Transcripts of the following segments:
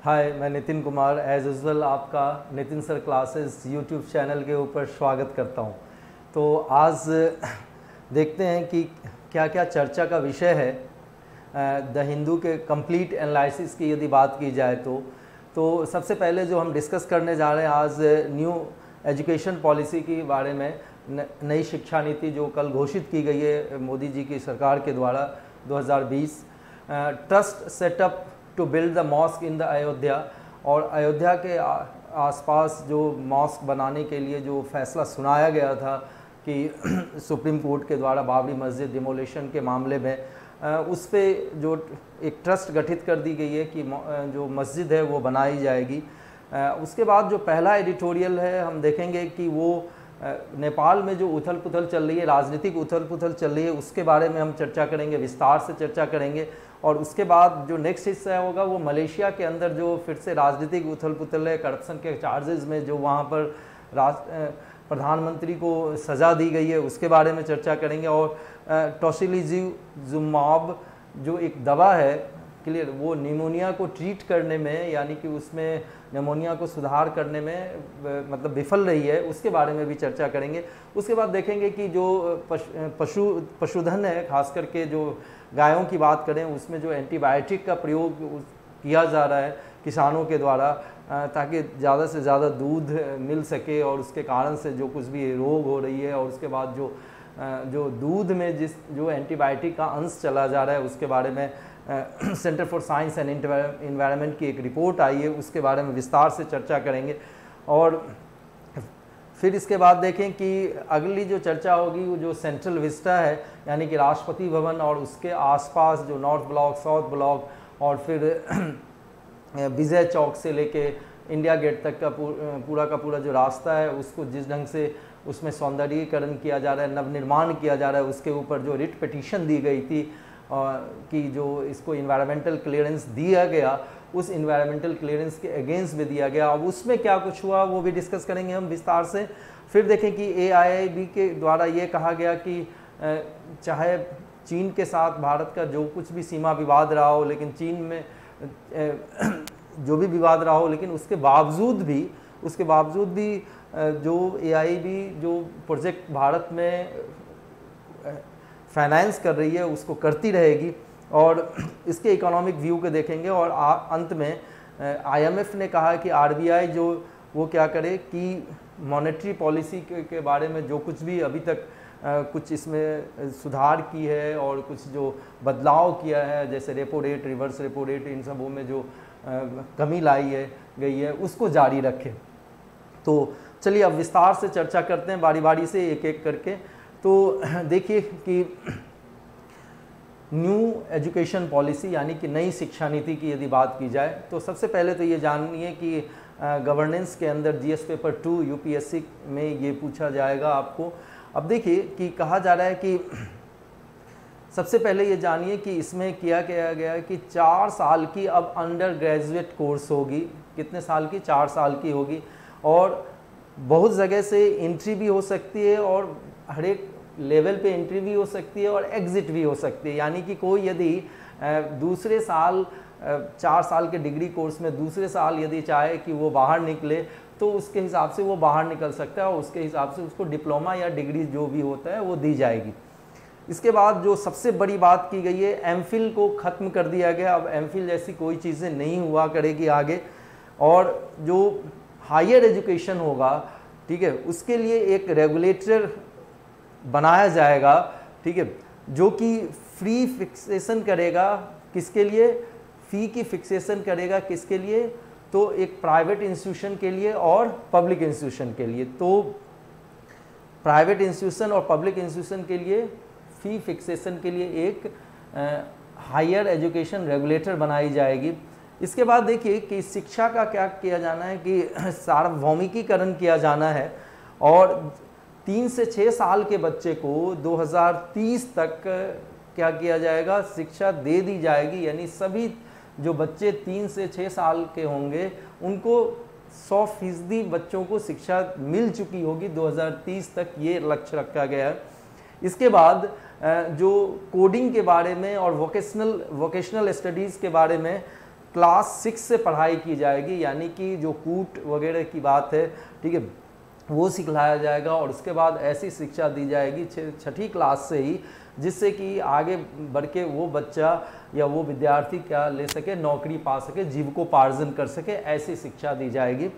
हाय, मैं Nitin Kumar as usual आपका Nitin sir classes YouTube channel के ऊपर स्वागत करता हूं। तो आज देखते हैं कि क्या क्या चर्चा का विषय है। द हिंदू के कंप्लीट एनालिसिस की यदि बात की जाए तो सबसे पहले जो हम डिस्कस करने जा रहे हैं आज न्यू एजुकेशन पॉलिसी के बारे में। नई शिक्षा नीति जो कल घोषित की गई है मोदी जी की सरकार के द्वारा 2020। Trust setup to build the mosque in the Ayodhya, और अयोध्या के आसपास जो मॉस्क बनाने के लिए जो फैसला सुनाया गया था कि सुप्रीम कोर्ट के द्वारा बाबरी मस्जिद डिमोलिशन के मामले में उस पे जो एक ट्रस्ट गठित कर दी गई है कि जो मस्जिद है वो बनाई जाएगी। उसके बाद जो पहला एडिटोरियल है हम देखेंगे कि वो नेपाल में जो उथल पुथल चल रही है, राजनीतिक उथल पुथल चल रही है, उसके बारे में हम चर्चा करेंगे, विस्तार से चर्चा करेंगे। और उसके बाद जो नेक्स्ट हिस्सा होगा वो मलेशिया के अंदर जो फिर से राजनीतिक उथल पुथल है, करप्शन के चार्जेस में जो वहाँ पर प्रधानमंत्री को सज़ा दी गई है उसके बारे में चर्चा करेंगे। और टोसिलिजुमाब जो एक दवा है क्लियर, वो निमोनिया को ट्रीट करने में यानी कि उसमें निमोनिया को सुधार करने में मतलब विफल रही है, उसके बारे में भी चर्चा करेंगे। उसके बाद देखेंगे कि जो पशुधन है, खास करके जो गायों की बात करें उसमें जो एंटीबायोटिक का प्रयोग किया जा रहा है किसानों के द्वारा ताकि ज़्यादा से ज़्यादा दूध मिल सके, और उसके कारण से जो कुछ भी रोग हो रही है, और उसके बाद जो दूध में जो एंटीबायोटिक का अंश चला जा रहा है उसके बारे में centre for science and environment की एक रिपोर्ट आई है, उसके बारे में विस्तार से चर्चा करेंगे। और फिर इसके बाद देखें कि अगली जो चर्चा होगी वो जो सेंट्रल विस्टा है यानी कि राष्ट्रपति भवन और उसके आसपास जो नॉर्थ ब्लॉक, साउथ ब्लॉक, और फिर विजय चौक से लेके इंडिया गेट तक का पूरा जो रास्ता है उसको जिस ढंग से उसमें सौंदर्यीकरण किया जा रहा है, नवनिर्माण किया जा रहा है, उसके ऊपर जो रिट पिटीशन दी गई थी कि जो इसको इन्वायरमेंटल क्लियरेंस दिया गया, उस इन्वायरमेंटल क्लियरेंस के अगेंस्ट भी दिया गया। अब उसमें क्या कुछ हुआ वो भी डिस्कस करेंगे हम विस्तार से। फिर देखें कि AIIB के द्वारा ये कहा गया कि चाहे चीन के साथ भारत का जो कुछ भी सीमा विवाद रहा हो, लेकिन चीन में जो भी विवाद रहा हो, लेकिन उसके बावजूद भी जो AIIB जो प्रोजेक्ट भारत में फाइनेंस कर रही है उसको करती रहेगी, और इसके इकोनॉमिक व्यू के देखेंगे। और अंत में IMF ने कहा कि RBI जो वो क्या करे कि मॉनेटरी पॉलिसी के बारे में जो कुछ भी अभी तक कुछ इसमें सुधार की है और कुछ जो बदलाव किया है, जैसे repo rate, reverse repo rate, इन सबों में जो कमी गई है उसको जारी रखे। तो चलिए अब विस्तार से चर्चा करते हैं बारी बारी से एक एक करके। तो देखिए कि न्यू एजुकेशन पॉलिसी यानी कि नई शिक्षा नीति की यदि बात की जाए तो सबसे पहले तो ये जानिए कि गवर्नेंस के अंदर GS पेपर 2 UPSC में ये पूछा जाएगा आपको। अब देखिए कि कहा जा रहा है कि सबसे पहले ये जानिए कि इसमें किया गया कि 4 साल की अब अंडर ग्रेजुएट कोर्स होगी। कितने साल की? 4 साल की होगी, और बहुत जगह से एंट्री भी हो सकती है और हर एक लेवल पे एंट्री भी हो सकती है और एग्ज़िट भी हो सकती है। यानी कि कोई यदि दूसरे साल 4 साल के डिग्री कोर्स में दूसरे साल यदि चाहे कि वो बाहर निकले तो उसके हिसाब से वो बाहर निकल सकता है, और उसके हिसाब से उसको डिप्लोमा या डिग्री जो भी होता है वो दी जाएगी। इसके बाद जो सबसे बड़ी बात की गई है, MPhil को ख़त्म कर दिया गया। अब MPhil जैसी कोई चीज़ें नहीं हुआ करेगी आगे, और जो हायर एजुकेशन होगा, ठीक है, उसके लिए एक रेगुलेटर बनाया जाएगा, ठीक है, जो कि फ्री फिक्सेशन करेगा। किसके लिए? फ़ी की फिक्सेशन करेगा। किसके लिए? तो एक प्राइवेट इंस्टीट्यूशन के लिए और पब्लिक इंस्टीट्यूशन के लिए। तो प्राइवेट इंस्टीट्यूशन और पब्लिक इंस्टीट्यूशन के लिए फ़ी फिक्सेशन के लिए एक हायर एजुकेशन रेगुलेटर बनाई जाएगी। इसके बाद देखिए कि शिक्षा का क्या किया जाना है कि सार्वभौमिकीकरण किया जाना है, और 3 से 6 साल के बच्चे को 2030 तक क्या किया जाएगा? शिक्षा दे दी जाएगी। यानी सभी जो बच्चे 3 से 6 साल के होंगे उनको 100% बच्चों को शिक्षा मिल चुकी होगी 2030 तक, ये लक्ष्य रखा गया है। इसके बाद जो कोडिंग के बारे में और वोकेशनल स्टडीज़ के बारे में क्लास 6 से पढ़ाई की जाएगी, यानी कि जो कूट वगैरह की बात है, ठीक है, वो सिखलाया जाएगा। और उसके बाद ऐसी शिक्षा दी जाएगी 6ठी क्लास से ही, जिससे कि आगे बढ़ के वो बच्चा या वो विद्यार्थी क्या ले सके, नौकरी पा सके, जीविकोपार्जन कर सके, ऐसी शिक्षा दी जाएगी।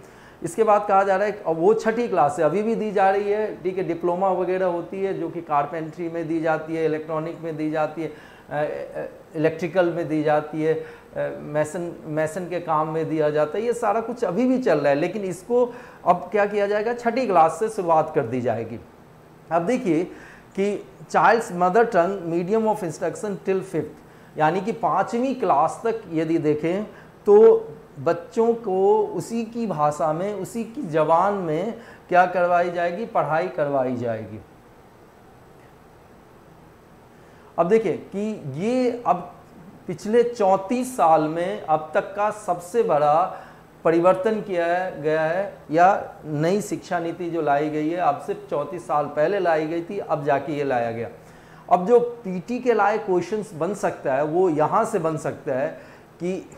इसके बाद कहा जा रहा है अब वो 6ठी क्लास से अभी भी दी जा रही है, ठीक है, डिप्लोमा वगैरह होती है जो कि कारपेंट्री में दी जाती है, इलेक्ट्रॉनिक में दी जाती है, इलेक्ट्रिकल में दी जाती है, मैसन के काम में दिया जाता है, ये सारा कुछ अभी भी चल रहा है। लेकिन इसको अब क्या किया जाएगा, 6ठी क्लास से शुरुआत कर दी जाएगी। अब देखिए कि child's mother tongue medium of instruction till 5th, यानी कि 5वीं क्लास तक यदि देखें तो बच्चों को उसी की भाषा में, उसी की जबान में क्या करवाई जाएगी, पढ़ाई करवाई जाएगी। अब देखिए कि ये अब पिछले 34 साल में अब तक का सबसे बड़ा परिवर्तन किया गया है, या नई शिक्षा नीति जो लाई गई है, अब से 34 साल पहले लाई गई थी, अब जाके ये लाया गया। अब जो पीटी के लाए क्वेश्चंस बन सकता है वो यहाँ से बन सकता है कि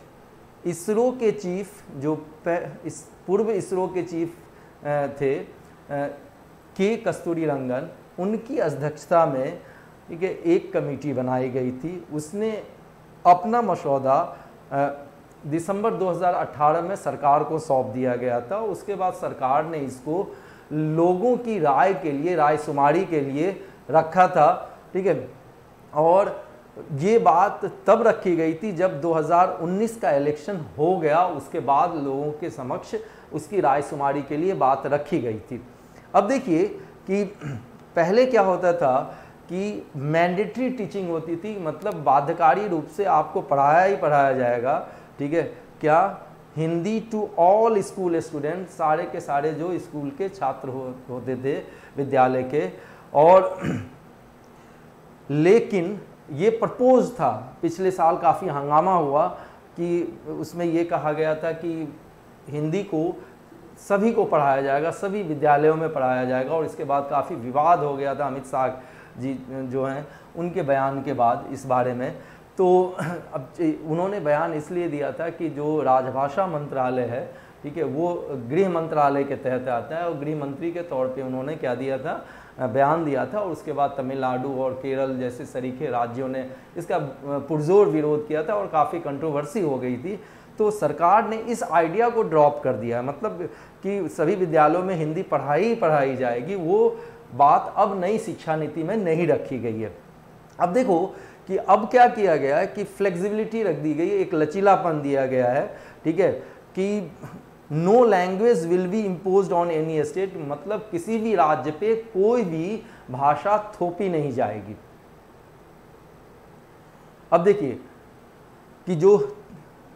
इसरो के चीफ, जो पूर्व इसरो के चीफ थे के कस्तूरीरंगन, उनकी अध्यक्षता में, ठीक है, एक कमेटी बनाई गई थी। उसने अपना मसौदा दिसंबर 2018 में सरकार को सौंप दिया गया था। उसके बाद सरकार ने इसको लोगों की राय के लिए, राय शुमारी के लिए रखा था, ठीक है। और ये बात तब रखी गई थी जब 2019 का इलेक्शन हो गया, उसके बाद लोगों के समक्ष उसकी राय शुमारी के लिए बात रखी गई थी। अब देखिए कि पहले क्या होता था कि मैंडेटरी टीचिंग होती थी, मतलब बाध्यकारी रूप से आपको पढ़ाया ही पढ़ाया जाएगा, ठीक है, क्या, Hindi to all school student, सारे के सारे जो स्कूल के छात्र होते थे विद्यालय के। और लेकिन ये प्रपोज था, पिछले साल काफ़ी हंगामा हुआ कि उसमें ये कहा गया था कि हिंदी को सभी को पढ़ाया जाएगा, सभी विद्यालयों में पढ़ाया जाएगा। और इसके बाद काफ़ी विवाद हो गया था अमित शाह जी जो हैं उनके बयान के बाद इस बारे में। तो अब उन्होंने बयान इसलिए दिया था कि जो राजभाषा मंत्रालय है, ठीक है, वो गृह मंत्रालय के तहत आता है, और गृह मंत्री के तौर पे उन्होंने क्या दिया था, बयान दिया था। और उसके बाद तमिलनाडु और केरल जैसे सरीखे राज्यों ने इसका पुरजोर विरोध किया था और काफ़ी कंट्रोवर्सी हो गई थी। तो सरकार ने इस आइडिया को ड्रॉप कर दिया, मतलब कि सभी विद्यालयों में हिंदी पढ़ाई जाएगी, वो बात अब नई शिक्षा नीति में नहीं रखी गई है। अब देखो कि अब क्या किया गया है कि फ्लेक्सिबिलिटी रख दी गई है, एक लचीलापन दिया गया है, ठीक है, कि no language will be imposed on any state, मतलब किसी भी राज्य पे कोई भी भाषा थोपी नहीं जाएगी। अब देखिए कि जो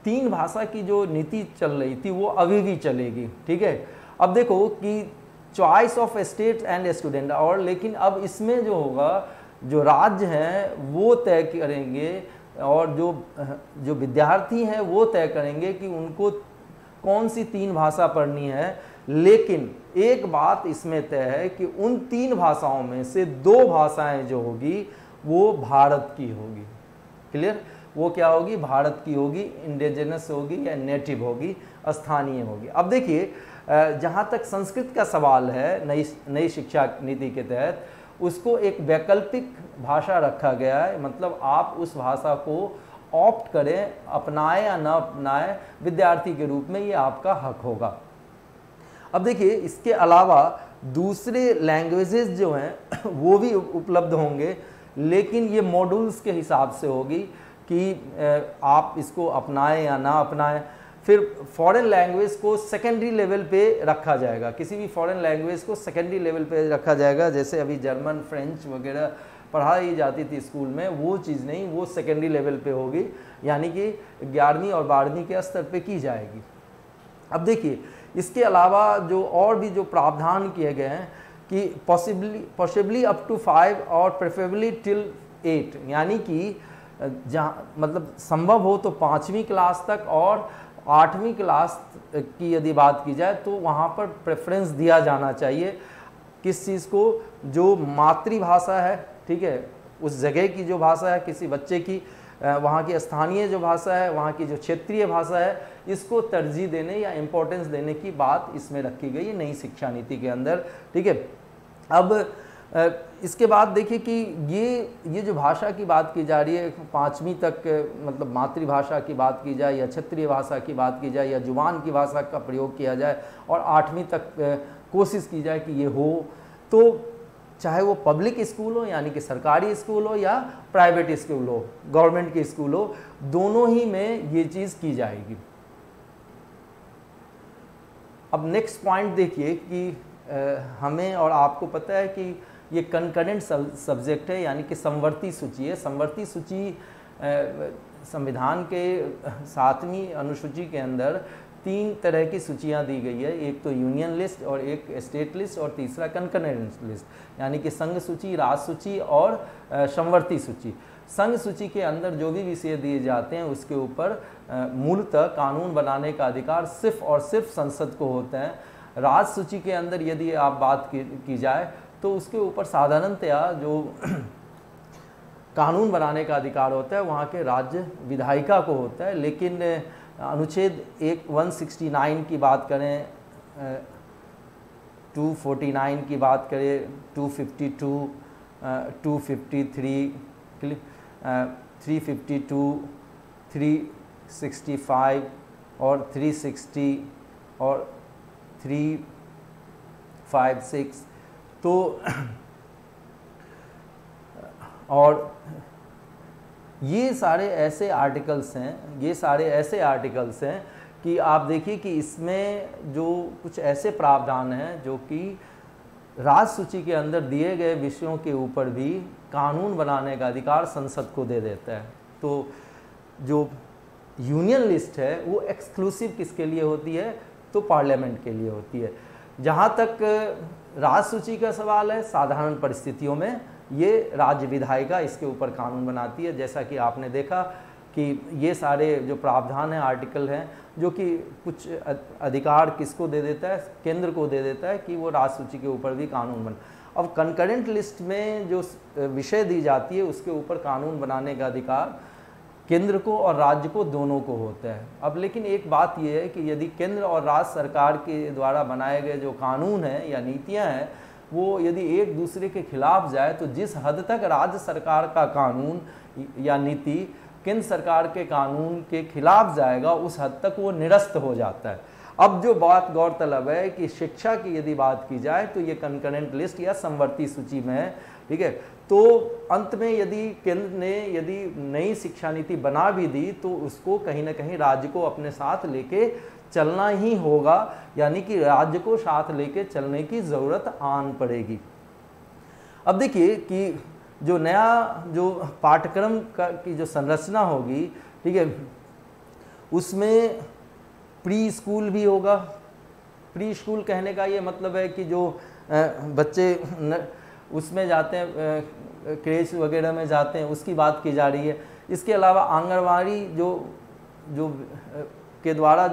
3 भाषा की जो नीति चल रही थी वो अभी भी चलेगी, ठीक है। अब देखो कि choice of state and student, और लेकिन अब इसमें जो होगा, जो राज्य हैं वो तय करेंगे और जो विद्यार्थी हैं वो तय करेंगे कि उनको कौन सी 3 भाषा पढ़नी है। लेकिन एक बात इसमें तय है कि उन 3 भाषाओं में से 2 भाषाएं जो होगी वो भारत की होगी। क्लियर, वो क्या होगी, भारत की होगी, इंडिजिनस होगी या नेटिव होगी, स्थानीय होगी। अब देखिए जहाँ तक संस्कृत का सवाल है नई शिक्षा नीति के तहत, उसको एक वैकल्पिक भाषा रखा गया है, मतलब आप उस भाषा को ऑप्ट करें, अपनाएं या ना अपनाएं, विद्यार्थी के रूप में ये आपका हक होगा। अब देखिए इसके अलावा दूसरे लैंग्वेजेस जो हैं वो भी उपलब्ध होंगे, लेकिन ये मॉड्यूल्स के हिसाब से होगी कि आप इसको अपनाएं या ना अपनाएं। फिर फॉरेन लैंग्वेज को सेकेंडरी लेवल पे रखा जाएगा, किसी भी फॉरेन लैंग्वेज को सेकेंडरी लेवल पे रखा जाएगा, जैसे अभी जर्मन, फ्रेंच वगैरह पढ़ाई जाती थी स्कूल में, वो चीज़ नहीं, वो सेकेंडरी लेवल पे होगी, यानी कि 11वीं और 12वीं के स्तर पे की जाएगी। अब देखिए इसके अलावा जो और भी जो प्रावधान किए गए हैं कि पॉसिबली अप टू 5 और प्रेफरेबली टिल 8, यानी कि जहाँ मतलब संभव हो तो 5वीं क्लास तक और 8वीं क्लास की यदि बात की जाए तो वहाँ पर प्रेफरेंस दिया जाना चाहिए। किस चीज़ को, जो मातृभाषा है, ठीक है, उस जगह की जो भाषा है किसी बच्चे की, वहाँ की स्थानीय जो भाषा है, वहाँ की जो क्षेत्रीय भाषा है, इसको तरजीह देने या इम्पोर्टेंस देने की बात इसमें रखी गई है नई शिक्षा नीति के अंदर। ठीक है, अब इसके बाद देखिए कि ये जो भाषा की बात की जा रही है, 5वीं तक मतलब मातृभाषा की बात की जाए या क्षेत्रीय भाषा की बात की जाए या जुबान की भाषा का प्रयोग किया जाए और 8वीं तक कोशिश की जाए कि ये हो, तो चाहे वो पब्लिक स्कूल हो यानी कि सरकारी स्कूल हो या प्राइवेट स्कूल हो, गवर्नमेंट के स्कूल हो, दोनों ही में ये चीज़ की जाएगी। अब नेक्स्ट पॉइंट देखिए कि हमें और आपको पता है कि ये कंकरेंट सब्जेक्ट है यानी कि समवर्ती सूची है। समवर्ती सूची संविधान के 7वीं अनुसूची के अंदर 3 तरह की सूचियां दी गई है, एक तो यूनियन लिस्ट और एक स्टेट लिस्ट और तीसरा कंकरेंट लिस्ट यानी कि संघ सूची, राज सूची और समवर्ती सूची। संघ सूची के अंदर जो भी विषय दिए जाते हैं उसके ऊपर मूलतः कानून बनाने का अधिकार सिर्फ और सिर्फ संसद को होता है। राज सूची के अंदर यदि आप बात की जाए तो उसके ऊपर साधारणतया जो कानून बनाने का अधिकार होता है वहाँ के राज्य विधायिका को होता है, लेकिन अनुच्छेद 169 की बात करें, 249 की बात करें, 252, 253, 352, 365 और 360 और 356 तो और ये सारे ऐसे आर्टिकल्स हैं कि आप देखिए कि इसमें जो कुछ ऐसे प्रावधान हैं जो कि राज सूची के अंदर दिए गए विषयों के ऊपर भी कानून बनाने का अधिकार संसद को दे देता है। तो जो यूनियन लिस्ट है वो एक्सक्लूसिव किसके लिए होती है, तो पार्लियामेंट के लिए होती है। जहाँ तक राज सूची का सवाल है, साधारण परिस्थितियों में ये राज्य विधायिका इसके ऊपर कानून बनाती है। जैसा कि आपने देखा कि ये सारे जो प्रावधान हैं, आर्टिकल हैं, जो कि कुछ अधिकार किसको दे देता है, केंद्र को दे देता है कि वो राज सूची के ऊपर भी कानून बन। अब कंकरेंट लिस्ट में जो विषय दी जाती है उसके ऊपर कानून बनाने का अधिकार केंद्र को और राज्य को दोनों को होता है। अब लेकिन एक बात यह है कि यदि केंद्र और राज्य सरकार के द्वारा बनाए गए जो कानून हैं या नीतियां हैं वो यदि एक दूसरे के खिलाफ जाए तो जिस हद तक राज्य सरकार का कानून या नीति केंद्र सरकार के कानून के खिलाफ जाएगा उस हद तक वो निरस्त हो जाता है। अब जो बात गौरतलब है कि शिक्षा की यदि बात की जाए तो ये कंकरेंट लिस्ट या समवर्ती सूची में है। ठीक है, तो अंत में यदि केंद्र ने यदि नई शिक्षा नीति बना भी दी तो उसको कहीं ना कहीं राज्य को अपने साथ लेके चलना ही होगा, यानी कि राज्य को साथ लेके चलने की ज़रूरत आन पड़ेगी। अब देखिए कि जो नया जो पाठ्यक्रम की जो संरचना होगी, ठीक है, उसमें प्री स्कूल भी होगा। प्री स्कूल कहने का ये मतलब है कि जो बच्चे उसमें जाते हैं, क्रेच वगैरह में जाते हैं, उसकी बात की जा रही है। इसके अलावा आंगनवाड़ी जो के द्वारा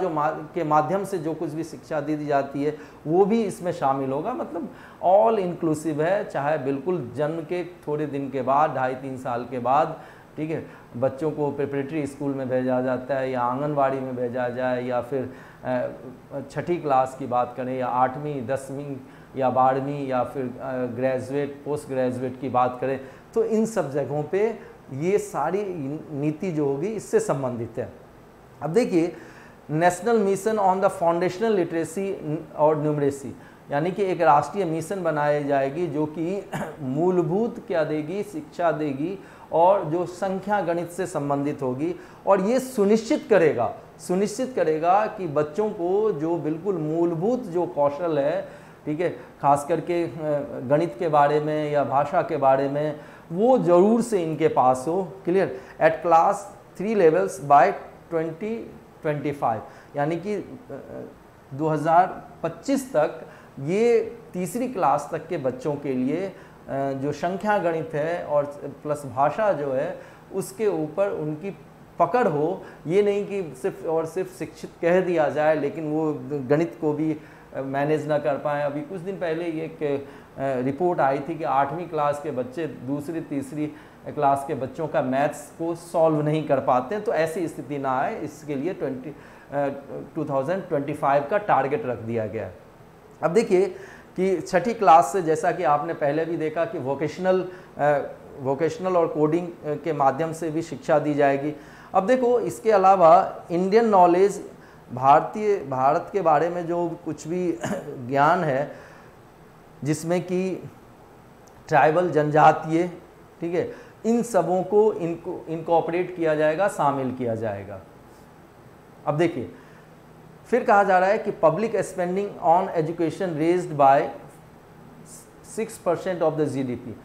के माध्यम से जो कुछ भी शिक्षा दी जाती है वो भी इसमें शामिल होगा। मतलब ऑल इंक्लूसिव है, चाहे बिल्कुल जन्म के थोड़े दिन के बाद 2.5-3 साल के बाद, ठीक है, बच्चों को प्रिपरेटरी स्कूल में भेजा जाता है या आंगनवाड़ी में भेजा जाए या फिर 6ठी क्लास की बात करें या 8वीं 10वीं या 12वीं या फिर ग्रेजुएट पोस्ट ग्रेजुएट की बात करें, तो इन सब जगहों पे ये सारी नीति जो होगी इससे संबंधित है। अब देखिए national mission on the foundational literacy और न्यूमरेसी, यानी कि एक राष्ट्रीय मिशन बनाई जाएगी जो कि मूलभूत क्या देगी, शिक्षा देगी और जो संख्या गणित से संबंधित होगी और ये सुनिश्चित करेगा कि बच्चों को जो बिल्कुल मूलभूत जो कौशल है, ठीक है, खास करके गणित के बारे में या भाषा के बारे में, वो ज़रूर से इनके पास हो। Clear, at class 3 levels by 2025, यानी कि 2025 तक ये तीसरी क्लास तक के बच्चों के लिए जो संख्या गणित है और प्लस भाषा जो है उसके ऊपर उनकी पकड़ हो। ये नहीं कि सिर्फ और सिर्फ शिक्षित कह दिया जाए लेकिन वो गणित को भी मैनेज ना कर पाए। अभी कुछ दिन पहले एक रिपोर्ट आई थी कि 8वीं क्लास के बच्चे दूसरी तीसरी क्लास के बच्चों का मैथ्स को सॉल्व नहीं कर पाते, तो ऐसी स्थिति ना आए इसके लिए 2025 का टारगेट रख दिया गया है। अब देखिए कि छठी क्लास से, जैसा कि आपने पहले भी देखा कि वोकेशनल और कोडिंग के माध्यम से भी शिक्षा दी जाएगी। अब देखो इसके अलावा इंडियन नॉलेज, भारत के बारे में जो कुछ भी ज्ञान है जिसमें कि ट्राइबल जनजातीय, ठीक है, इन सबों को इनकॉर्पोरेट किया जाएगा, शामिल किया जाएगा। अब देखिए फिर कहा जा रहा है कि public spending on education raised bye 6% of the GDP.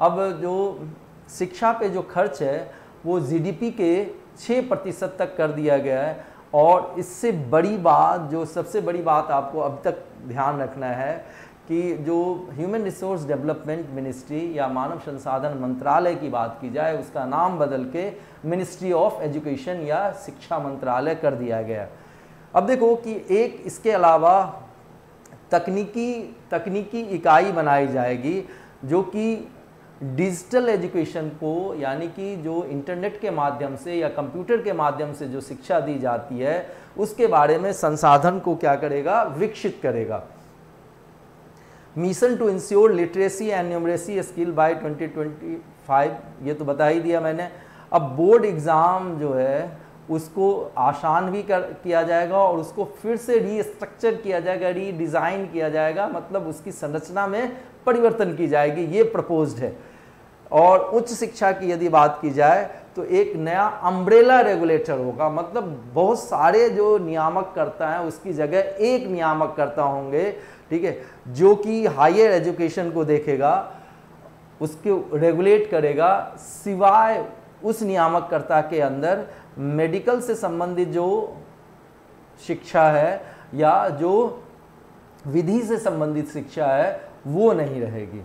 अब जो शिक्षा पे जो खर्च है वो जीडीपी के 6% तक कर दिया गया है। और इससे बड़ी बात, जो सबसे बड़ी बात आपको अब तक ध्यान रखना है कि जो ह्यूमन रिसोर्स डेवलपमेंट मिनिस्ट्री या मानव संसाधन मंत्रालय की बात की जाए, उसका नाम बदल के मिनिस्ट्री ऑफ एजुकेशन या शिक्षा मंत्रालय कर दिया गया। अब देखो कि एक इसके अलावा तकनीकी इकाई बनाई जाएगी जो कि डिजिटल एजुकेशन को, यानी कि जो इंटरनेट के माध्यम से या कंप्यूटर के माध्यम से जो शिक्षा दी जाती है उसके बारे में संसाधन को क्या करेगा, विकसित करेगा। Mission to ensure literacy and numeracy skill by 2025, ये तो बता ही दिया मैंने। अब बोर्ड एग्ज़ाम जो है उसको आसान भी किया जाएगा और उसको फिर से रीस्ट्रक्चर किया जाएगा, रीडिज़ाइन किया जाएगा, मतलब उसकी संरचना में परिवर्तन की जाएगी, ये प्रपोज्ड है। और उच्च शिक्षा की यदि बात की जाए तो एक नया अम्ब्रेला रेगुलेटर होगा, मतलब बहुत सारे जो नियामक करता है उसकी जगह एक नियामक करता होंगे, ठीक है, जो कि हायर एजुकेशन को देखेगा, उसको रेगुलेट करेगा। सिवाय उस नियामककर्ता के अंदर मेडिकल से संबंधित जो शिक्षा है या जो विधि से संबंधित शिक्षा है वो नहीं रहेगी।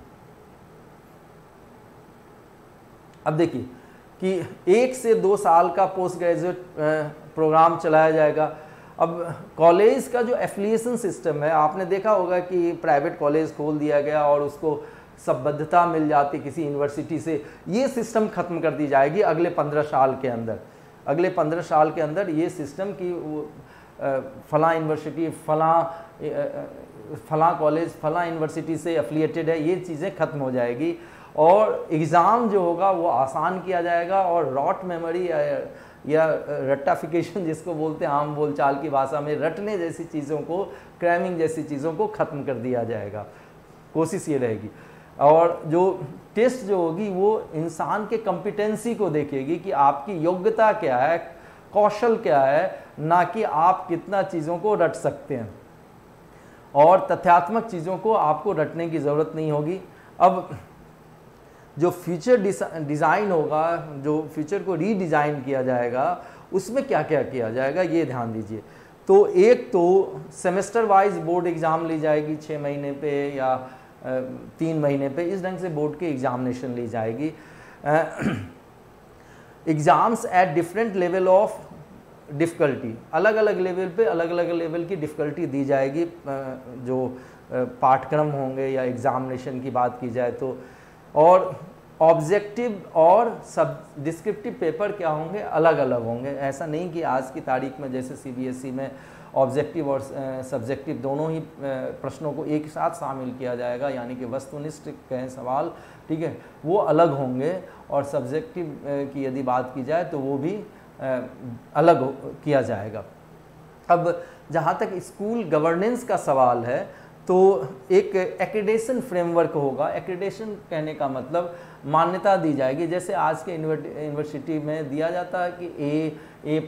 अब देखिए कि 1 से 2 साल का पोस्ट ग्रेजुएट प्रोग्राम चलाया जाएगा। अब कॉलेज का जो एफिलिएशन सिस्टम है, आपने देखा होगा कि प्राइवेट कॉलेज खोल दिया गया और उसको संबद्धता मिल जाती किसी यूनिवर्सिटी से, ये सिस्टम खत्म कर दी जाएगी अगले 15 साल के अंदर। अगले 15 साल के अंदर ये सिस्टम की फलां यूनिवर्सिटी, फलां कॉलेज फलां यूनिवर्सिटी से एफिलिएटेड है, ये चीज़ें खत्म हो जाएगी। और एग्ज़ाम जो होगा वो आसान किया जाएगा और रॉट मेमोरी या रट्टाफिकेशन जिसको बोलते हैं आम बोलचाल की भाषा में, रटने जैसी चीज़ों को, क्रैमिंग जैसी चीज़ों को ख़त्म कर दिया जाएगा। कोशिश ये रहेगी। और जो टेस्ट जो होगी वो इंसान के कॉम्पिटेंसी को देखेगी कि आपकी योग्यता क्या है, कौशल क्या है, ना कि आप कितना चीज़ों को रट सकते हैं। और तथ्यात्मक चीज़ों को आपको रटने की ज़रूरत नहीं होगी। अब जो फ्यूचर डिज़ाइन होगा, जो फ्यूचर को रीडिज़ाइन किया जाएगा, उसमें क्या क्या किया जाएगा ये ध्यान दीजिए। तो एक तो सेमेस्टर वाइज बोर्ड एग्ज़ाम ली जाएगी 6 महीने पे या 3 महीने पे, इस ढंग से बोर्ड की एग्जामिनेशन ली जाएगी। Exams at different level of difficulty, अलग अलग लेवल पे अलग अलग लेवल की डिफ़िकल्टी दी जाएगी। जो पाठ्यक्रम होंगे या एग्ज़ामिनेशन की बात की जाए तो, और ऑब्जेक्टिव और सब डिस्क्रिप्टिव पेपर क्या होंगे, अलग अलग होंगे। ऐसा नहीं कि आज की तारीख में जैसे सीबीएसई में ऑब्जेक्टिव और सब्जेक्टिव दोनों ही प्रश्नों को एक साथ शामिल किया जाएगा, यानी कि वस्तुनिष्ठ कहें सवाल, ठीक है, वो अलग होंगे। और सब्जेक्टिव की यदि बात की जाए तो वो भी अलग किया जाएगा। अब जहाँ तक स्कूल गवर्नेंस का सवाल है तो एक एक्रेडिटेशन फ्रेमवर्क होगा। एक्रेडिटेशन कहने का मतलब मान्यता दी जाएगी, जैसे आज के यूनिवर्सिटी में दिया जाता है कि A++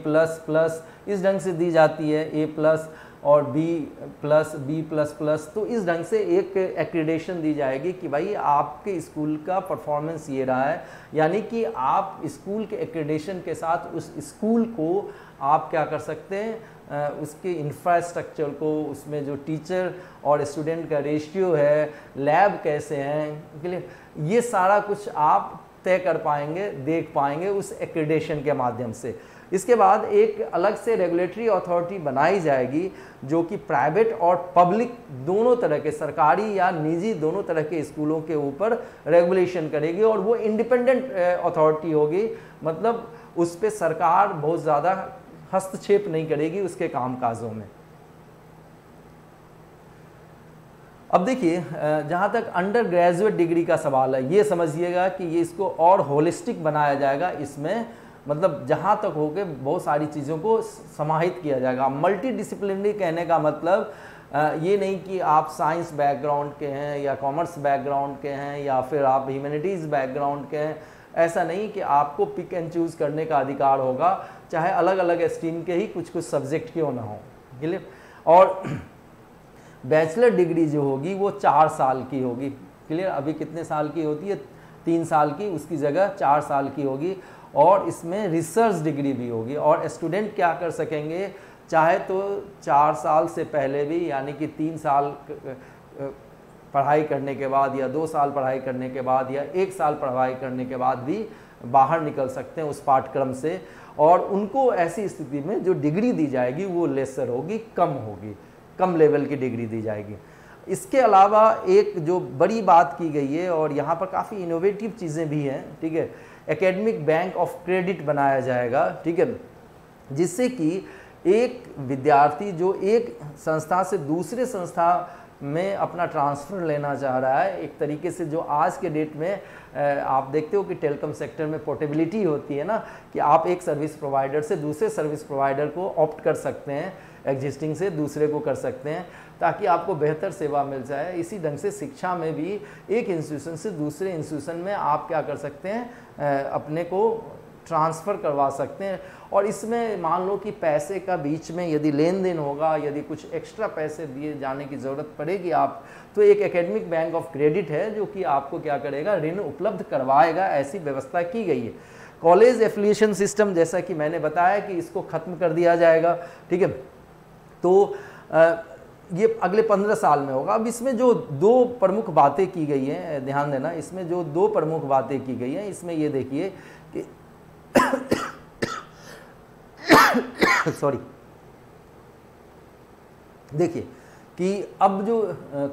इस ढंग से दी जाती है, A+ और B+, तो इस ढंग से एक एक्रेडिटेशन दी जाएगी कि भाई आपके स्कूल का परफॉर्मेंस ये रहा है, यानी कि आप स्कूल के एक्रेडिटेशन के साथ उस स्कूल को आप क्या कर सकते हैं, उसके इंफ्रास्ट्रक्चर को, उसमें जो टीचर और स्टूडेंट का रेशियो है, लैब कैसे हैं, ये सारा कुछ आप तय कर पाएंगे, देख पाएंगे उस एक्रेडिटेशन के माध्यम से। इसके बाद एक अलग से रेगुलेटरी अथॉरिटी बनाई जाएगी जो कि प्राइवेट और पब्लिक दोनों तरह के, सरकारी या निजी दोनों तरह के स्कूलों के ऊपर रेगुलेशन करेगी, और वो इंडिपेंडेंट अथॉरिटी होगी, मतलब उस पर सरकार बहुत ज़्यादा हस्तक्षेप नहीं करेगी उसके कामकाजों में। अब देखिए, जहाँ तक अंडर ग्रेजुएट डिग्री का सवाल है, ये समझिएगा कि ये इसको और होलिस्टिक बनाया जाएगा। इसमें मतलब जहाँ तक हो के बहुत सारी चीज़ों को समाहित किया जाएगा। मल्टी डिसिप्लिनरी कहने का मतलब ये नहीं कि आप साइंस बैकग्राउंड के हैं या कॉमर्स बैकग्राउंड के हैं या फिर आप ह्यूमैनिटीज़ बैकग्राउंड के हैं, ऐसा नहीं कि आपको पिक एंड चूज़ करने का अधिकार होगा, चाहे अलग अलग स्ट्रीम के ही कुछ कुछ सब्जेक्ट क्यों ना हो। क्लियर। और बैचलर डिग्री जो होगी वो 4 साल की होगी। क्लियर। अभी कितने साल की होती है? 3 साल की, उसकी जगह 4 साल की होगी। और इसमें रिसर्च डिग्री भी होगी। और स्टूडेंट क्या कर सकेंगे, चाहे तो 4 साल से पहले भी, यानी कि 3 साल पढ़ाई करने के बाद या 2 साल पढ़ाई करने के बाद या 1 साल पढ़ाई करने के बाद भी बाहर निकल सकते हैं उस पाठ्यक्रम से। और उनको ऐसी स्थिति में जो डिग्री दी जाएगी वो लेसर होगी, कम होगी, कम लेवल की डिग्री दी जाएगी। इसके अलावा एक जो बड़ी बात की गई है, और यहाँ पर काफ़ी इनोवेटिव चीज़ें भी हैं, ठीक है, एकेडमिक बैंक ऑफ क्रेडिट बनाया जाएगा, ठीक है, जिससे कि एक विद्यार्थी जो एक संस्था से दूसरे संस्था में अपना ट्रांसफ़र लेना चाह रहा है, एक तरीके से जो आज के डेट में आप देखते हो कि टेलीकॉम सेक्टर में पोर्टेबिलिटी होती है ना, कि आप एक सर्विस प्रोवाइडर से दूसरे सर्विस प्रोवाइडर को ऑप्ट कर सकते हैं, एग्जिस्टिंग से दूसरे को कर सकते हैं, ताकि आपको बेहतर सेवा मिल जाए। इसी ढंग से शिक्षा में भी एक इंस्टीट्यूशन से दूसरे इंस्टीट्यूशन में आप क्या कर सकते हैं, अपने को ट्रांसफ़र करवा सकते हैं। और इसमें मान लो कि पैसे का बीच में यदि लेन देन होगा, यदि कुछ एक्स्ट्रा पैसे दिए जाने की ज़रूरत पड़ेगी आप, तो एक एकेडमिक बैंक ऑफ क्रेडिट है जो कि आपको क्या करेगा, ऋण उपलब्ध करवाएगा। ऐसी व्यवस्था की गई है। कॉलेज एफिलिएशन सिस्टम, जैसा कि मैंने बताया कि इसको ख़त्म कर दिया जाएगा, ठीक है। तो ये अगले 15 साल में होगा। अब इसमें जो 2 प्रमुख बातें की गई हैं, ध्यान देना, इसमें जो 2 प्रमुख बातें की गई हैं, इसमें ये देखिए कि सॉरी, देखिए कि अब जो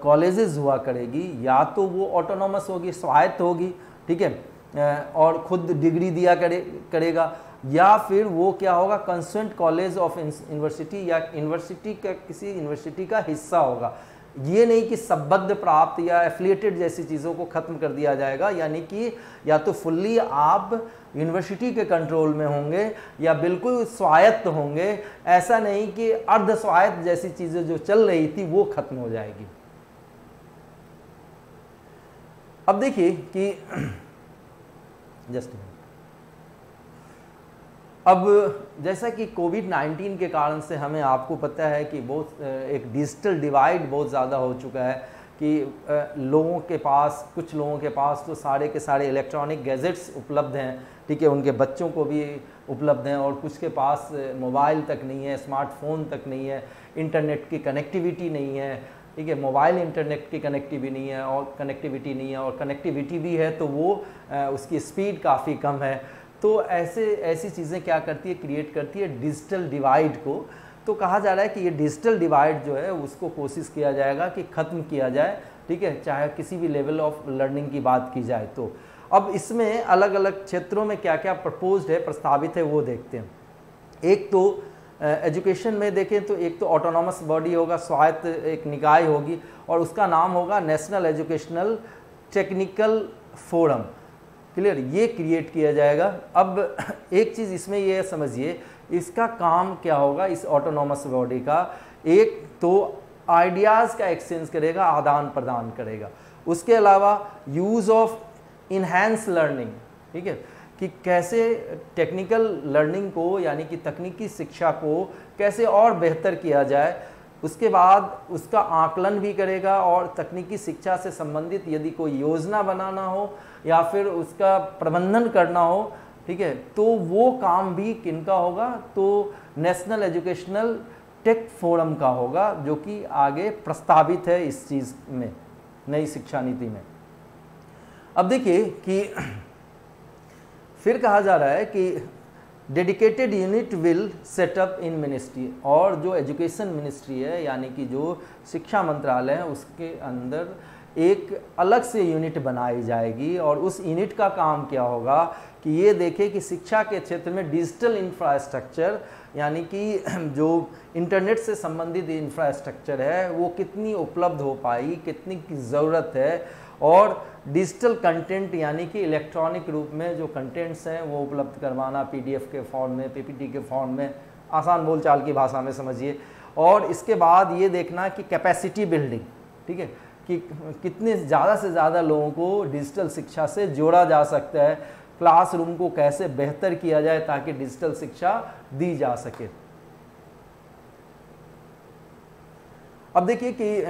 कॉलेजेस हुआ करेगी, या तो वो ऑटोनॉमस होगी, स्वायत्त होगी, ठीक है, और खुद डिग्री दिया करेगा, या फिर वो क्या होगा, कंसर्न्ड कॉलेज ऑफ यूनिवर्सिटी या यूनिवर्सिटी का किसी यूनिवर्सिटी का हिस्सा होगा। ये नहीं कि संबद्ध प्राप्त या एफिलिएटेड जैसी चीज़ों को ख़त्म कर दिया जाएगा, यानी कि या तो फुल्ली आप यूनिवर्सिटी के कंट्रोल में होंगे या बिल्कुल स्वायत्त होंगे। ऐसा नहीं कि अर्ध स्वायत्त जैसी चीज़ें जो चल रही थी वो खत्म हो जाएगी। अब देखिए कि अब जैसा कि कोविड-19 के कारण से हमें, आपको पता है कि बहुत एक डिजिटल डिवाइड बहुत ज़्यादा हो चुका है, कि लोगों के पास, कुछ लोगों के पास तो सारे के सारे इलेक्ट्रॉनिक गैजेट्स उपलब्ध हैं, ठीक है, उनके बच्चों को भी उपलब्ध हैं, और कुछ के पास मोबाइल तक नहीं है, स्मार्टफोन तक नहीं है, इंटरनेट की कनेक्टिविटी नहीं है, ठीक है, मोबाइल इंटरनेट की कनेक्टिविटी नहीं है, और कनेक्टिविटी भी है तो वो उसकी स्पीड काफ़ी कम है। तो ऐसी चीज़ें क्या करती है, क्रिएट करती है डिजिटल डिवाइड को। तो कहा जा रहा है कि ये डिजिटल डिवाइड जो है उसको कोशिश किया जाएगा कि ख़त्म किया जाए, ठीक है, चाहे किसी भी लेवल ऑफ लर्निंग की बात की जाए तो। अब इसमें अलग अलग क्षेत्रों में क्या क्या प्रपोज्ड है, प्रस्तावित है, वो देखते हैं। एक तो एजुकेशन में देखें तो एक तो ऑटोनॉमस बॉडी होगा, स्वायत्त एक निकाय होगी, और उसका नाम होगा national educational technical forum. Clear, ये क्रिएट किया जाएगा। अब एक चीज़ इसमें ये समझिए, इसका काम क्या होगा, इस ऑटोनॉमस बॉडी का, एक तो आइडियाज़ का एक्सचेंज करेगा, आदान प्रदान करेगा। उसके अलावा यूज़ ऑफ इन्हेंस लर्निंग, ठीक है, कि कैसे टेक्निकल लर्निंग को, यानी कि तकनीकी शिक्षा को कैसे और बेहतर किया जाए। उसके बाद उसका आकलन भी करेगा, और तकनीकी शिक्षा से संबंधित यदि कोई योजना बनाना हो या फिर उसका प्रबंधन करना हो, ठीक है, तो वो काम भी किनका होगा, तो नेशनल एजुकेशनल टेक फोरम का होगा, जो कि आगे प्रस्तावित है इस चीज़ में, नई शिक्षा नीति में। अब देखिए कि फिर कहा जा रहा है कि dedicated unit will set up in ministry, और जो एजुकेशन मिनिस्ट्री है यानी कि जो शिक्षा मंत्रालय है उसके अंदर एक अलग से यूनिट बनाई जाएगी, और उस यूनिट का काम क्या होगा कि ये देखे कि शिक्षा के क्षेत्र में डिजिटल इंफ्रास्ट्रक्चर यानी कि जो इंटरनेट से संबंधित इंफ्रास्ट्रक्चर है वो कितनी उपलब्ध हो पाई, कितनी की ज़रूरत है, और डिजिटल कंटेंट यानी कि इलेक्ट्रॉनिक रूप में जो कंटेंट्स हैं वो उपलब्ध करवाना, पीडीएफ के फॉर्म में, पीपीटी के फॉर्म में, आसान बोलचाल की भाषा में समझिए। और इसके बाद ये देखना कि कैपेसिटी बिल्डिंग, ठीक है, कि कितने ज़्यादा से ज़्यादा लोगों को डिजिटल शिक्षा से जोड़ा जा सकता है, क्लासरूम को कैसे बेहतर किया जाए ताकि डिजिटल शिक्षा दी जा सके। अब देखिए कि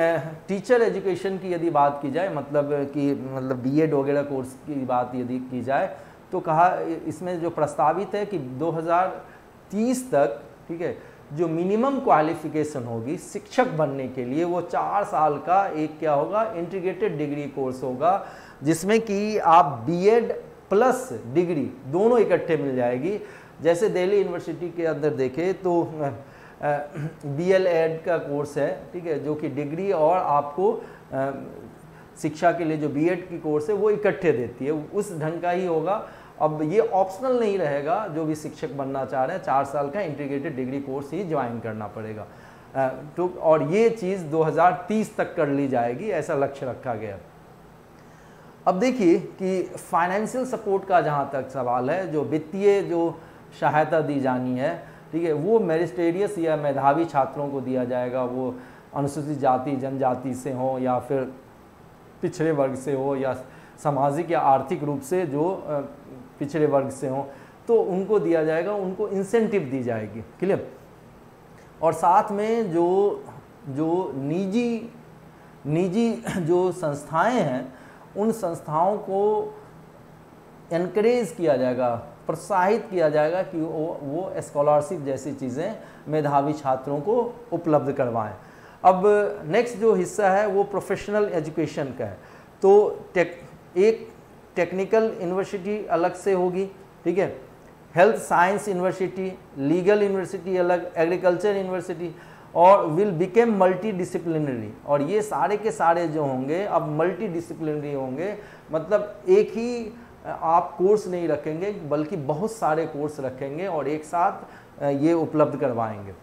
टीचर एजुकेशन की यदि बात की जाए, मतलब बीएड वगैरह कोर्स की बात यदि की जाए, तो कहा इसमें जो प्रस्तावित है कि 2030 तक, ठीक है, जो मिनिमम क्वालिफिकेशन होगी शिक्षक बनने के लिए वो 4 साल का एक क्या होगा, इंटीग्रेटेड डिग्री कोर्स होगा, जिसमें कि आप बीएड प्लस डिग्री दोनों इकट्ठे मिल जाएगी। जैसे दिल्ली यूनिवर्सिटी के अंदर देखें तो बीएलएड का कोर्स है, ठीक है, जो कि डिग्री और आपको शिक्षा के लिए जो बीएड की कोर्स है वो इकट्ठे देती है, उस ढंग का ही होगा। अब ये ऑप्शनल नहीं रहेगा, जो भी शिक्षक बनना चाह रहे हैं 4 साल का इंटीग्रेटेड डिग्री कोर्स ही ज्वाइन करना पड़ेगा। तो और ये चीज़ 2030 तक कर ली जाएगी, ऐसा लक्ष्य रखा गया। अब देखिए कि फाइनेंशियल सपोर्ट का जहाँ तक सवाल है, जो वित्तीय जो सहायता दी जानी है, ठीक है, वो मेरिटोरियस या मेधावी छात्रों को दिया जाएगा, वो अनुसूचित जाति जनजाति से हो या फिर पिछड़े वर्ग से हो या सामाजिक या आर्थिक रूप से जो पिछड़े वर्ग से हो, तो उनको दिया जाएगा, उनको इंसेंटिव दी जाएगी, क्लियर। और साथ में जो निजी जो संस्थाएं हैं उन संस्थाओं को एनकरेज किया जाएगा, प्रोत्साहित किया जाएगा कि वो स्कॉलरशिप जैसी चीज़ें मेधावी छात्रों को उपलब्ध करवाएं। अब नेक्स्ट जो हिस्सा है वो प्रोफेशनल एजुकेशन का है, तो एक टेक्निकल यूनिवर्सिटी अलग से होगी, ठीक है, health science university, legal university अलग, एग्रीकल्चर यूनिवर्सिटी, और विल बिकेम मल्टी डिसिप्लिनरी। और ये सारे के सारे जो होंगे अब मल्टी डिसिप्लिनरी होंगे, मतलब एक ही आप कोर्स नहीं रखेंगे बल्कि बहुत सारे कोर्स रखेंगे और एक साथ ये उपलब्ध करवाएंगे।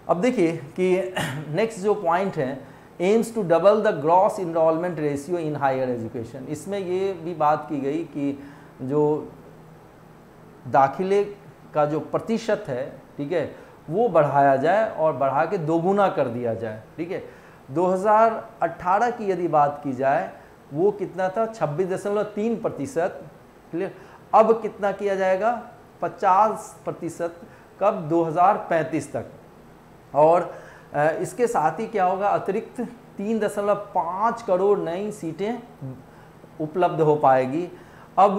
अब देखिए कि नेक्स्ट जो पॉइंट है, aims to double the gross enrolment ratio in higher education. इसमें ये भी बात की गई कि जो दाखिले का जो प्रतिशत है, ठीक है, वो बढ़ाया जाए और बढ़ा के दोगुना कर दिया जाए, ठीक है। 2018 की यदि बात की जाए वो कितना था, 26.3%, क्लियर। अब कितना किया जाएगा, 50%, कब, 2035 तक। और इसके साथ ही क्या होगा, अतिरिक्त 3.5 करोड़ नई सीटें उपलब्ध हो पाएगी। अब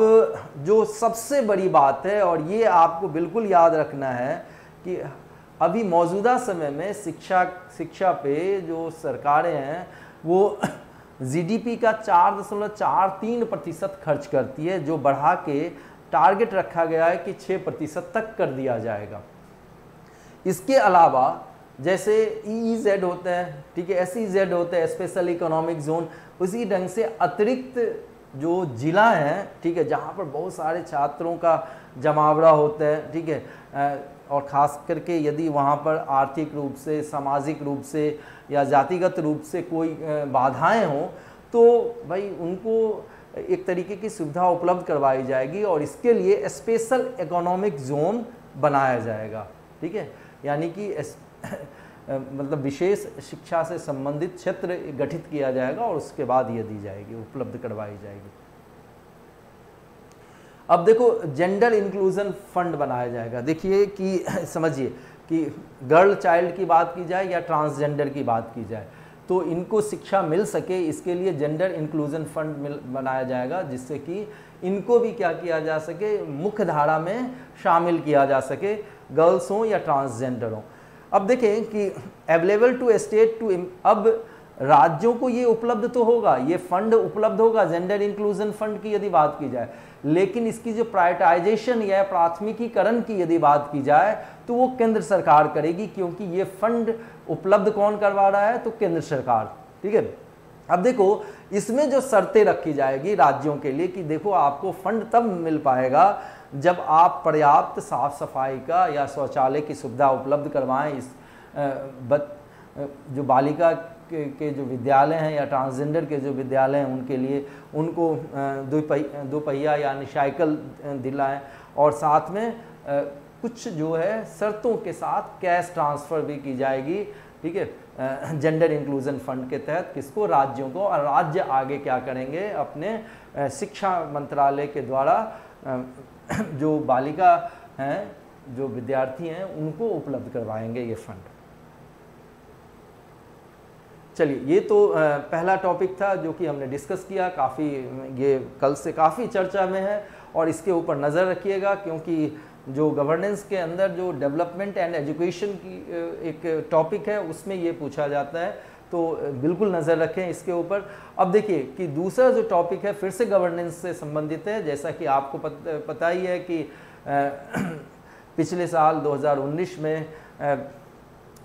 जो सबसे बड़ी बात है, और ये आपको बिल्कुल याद रखना है कि अभी मौजूदा समय में शिक्षा पे जो सरकारें हैं वो जीडीपी का 4.43% खर्च करती है, जो बढ़ा के टारगेट रखा गया है कि 6% तक कर दिया जाएगा। इसके अलावा जैसे EEZ होता है, ठीक है, SEZ होता है, स्पेशल इकोनॉमिक जोन, उसी ढंग से अतिरिक्त जो जिला हैं, ठीक है, जहाँ पर बहुत सारे छात्रों का जमावड़ा होता है, ठीक है, और ख़ास करके यदि वहाँ पर आर्थिक रूप से, सामाजिक रूप से या जातिगत रूप से कोई बाधाएं हों, तो भाई उनको एक तरीके की सुविधा उपलब्ध करवाई जाएगी और इसके लिए स्पेशल इकोनॉमिक जोन बनाया जाएगा, ठीक है, यानी कि मतलब विशेष शिक्षा से संबंधित क्षेत्र गठित किया जाएगा और उसके बाद ये दी जाएगी, उपलब्ध करवाई जाएगी। अब देखो जेंडर इंक्लूजन फंड बनाया जाएगा। देखिए कि समझिए कि गर्ल चाइल्ड की बात की जाए या ट्रांसजेंडर की बात की जाए, तो इनको शिक्षा मिल सके, इसके लिए जेंडर इंक्लूजन फंड बनाया जाएगा, जिससे कि इनको भी क्या किया जा सके, मुख्य धारा में शामिल किया जा सके, गर्ल्स हों या ट्रांसजेंडर हों। अब देखें कि अवेलेबल टू स्टेट टू, अब राज्यों को ये उपलब्ध तो होगा, ये फंड उपलब्ध होगा जेंडर इंक्लूजन फंड की यदि बात की जाए, लेकिन इसकी जो प्रायोरिटाइजेशन या प्राथमिकीकरण की यदि बात की जाए तो वो केंद्र सरकार करेगी, क्योंकि ये फंड उपलब्ध कौन करवा रहा है, तो केंद्र सरकार। ठीक है, अब देखो इसमें जो शर्तें रखी जाएगी राज्यों के लिए कि देखो आपको फंड तब मिल पाएगा जब आप पर्याप्त साफ सफाई का या शौचालय की सुविधा उपलब्ध करवाएं। इस जो बालिका के जो विद्यालय हैं या ट्रांसजेंडर के जो विद्यालय हैं उनके लिए उनको दो पहिया यानी साइकिल दिलाएं, और साथ में कुछ जो है शर्तों के साथ कैश ट्रांसफ़र भी की जाएगी। ठीक है, जेंडर इंक्लूजन फंड के तहत किसको, राज्यों को, और राज्य आगे क्या करेंगे, अपने शिक्षा मंत्रालय के द्वारा जो बालिका हैं, जो विद्यार्थी हैं, उनको उपलब्ध करवाएंगे ये फंड। चलिए, ये तो पहला टॉपिक था जो कि हमने डिस्कस किया, काफ़ी ये कल से काफ़ी चर्चा में है और इसके ऊपर नज़र रखिएगा, क्योंकि जो गवर्नेंस के अंदर जो डेवलपमेंट एंड एजुकेशन की एक टॉपिक है उसमें ये पूछा जाता है, तो बिल्कुल नज़र रखें इसके ऊपर। अब देखिए कि दूसरा जो टॉपिक है फिर से गवर्नेंस से संबंधित है। जैसा कि आपको पता ही है कि पिछले साल 2019 में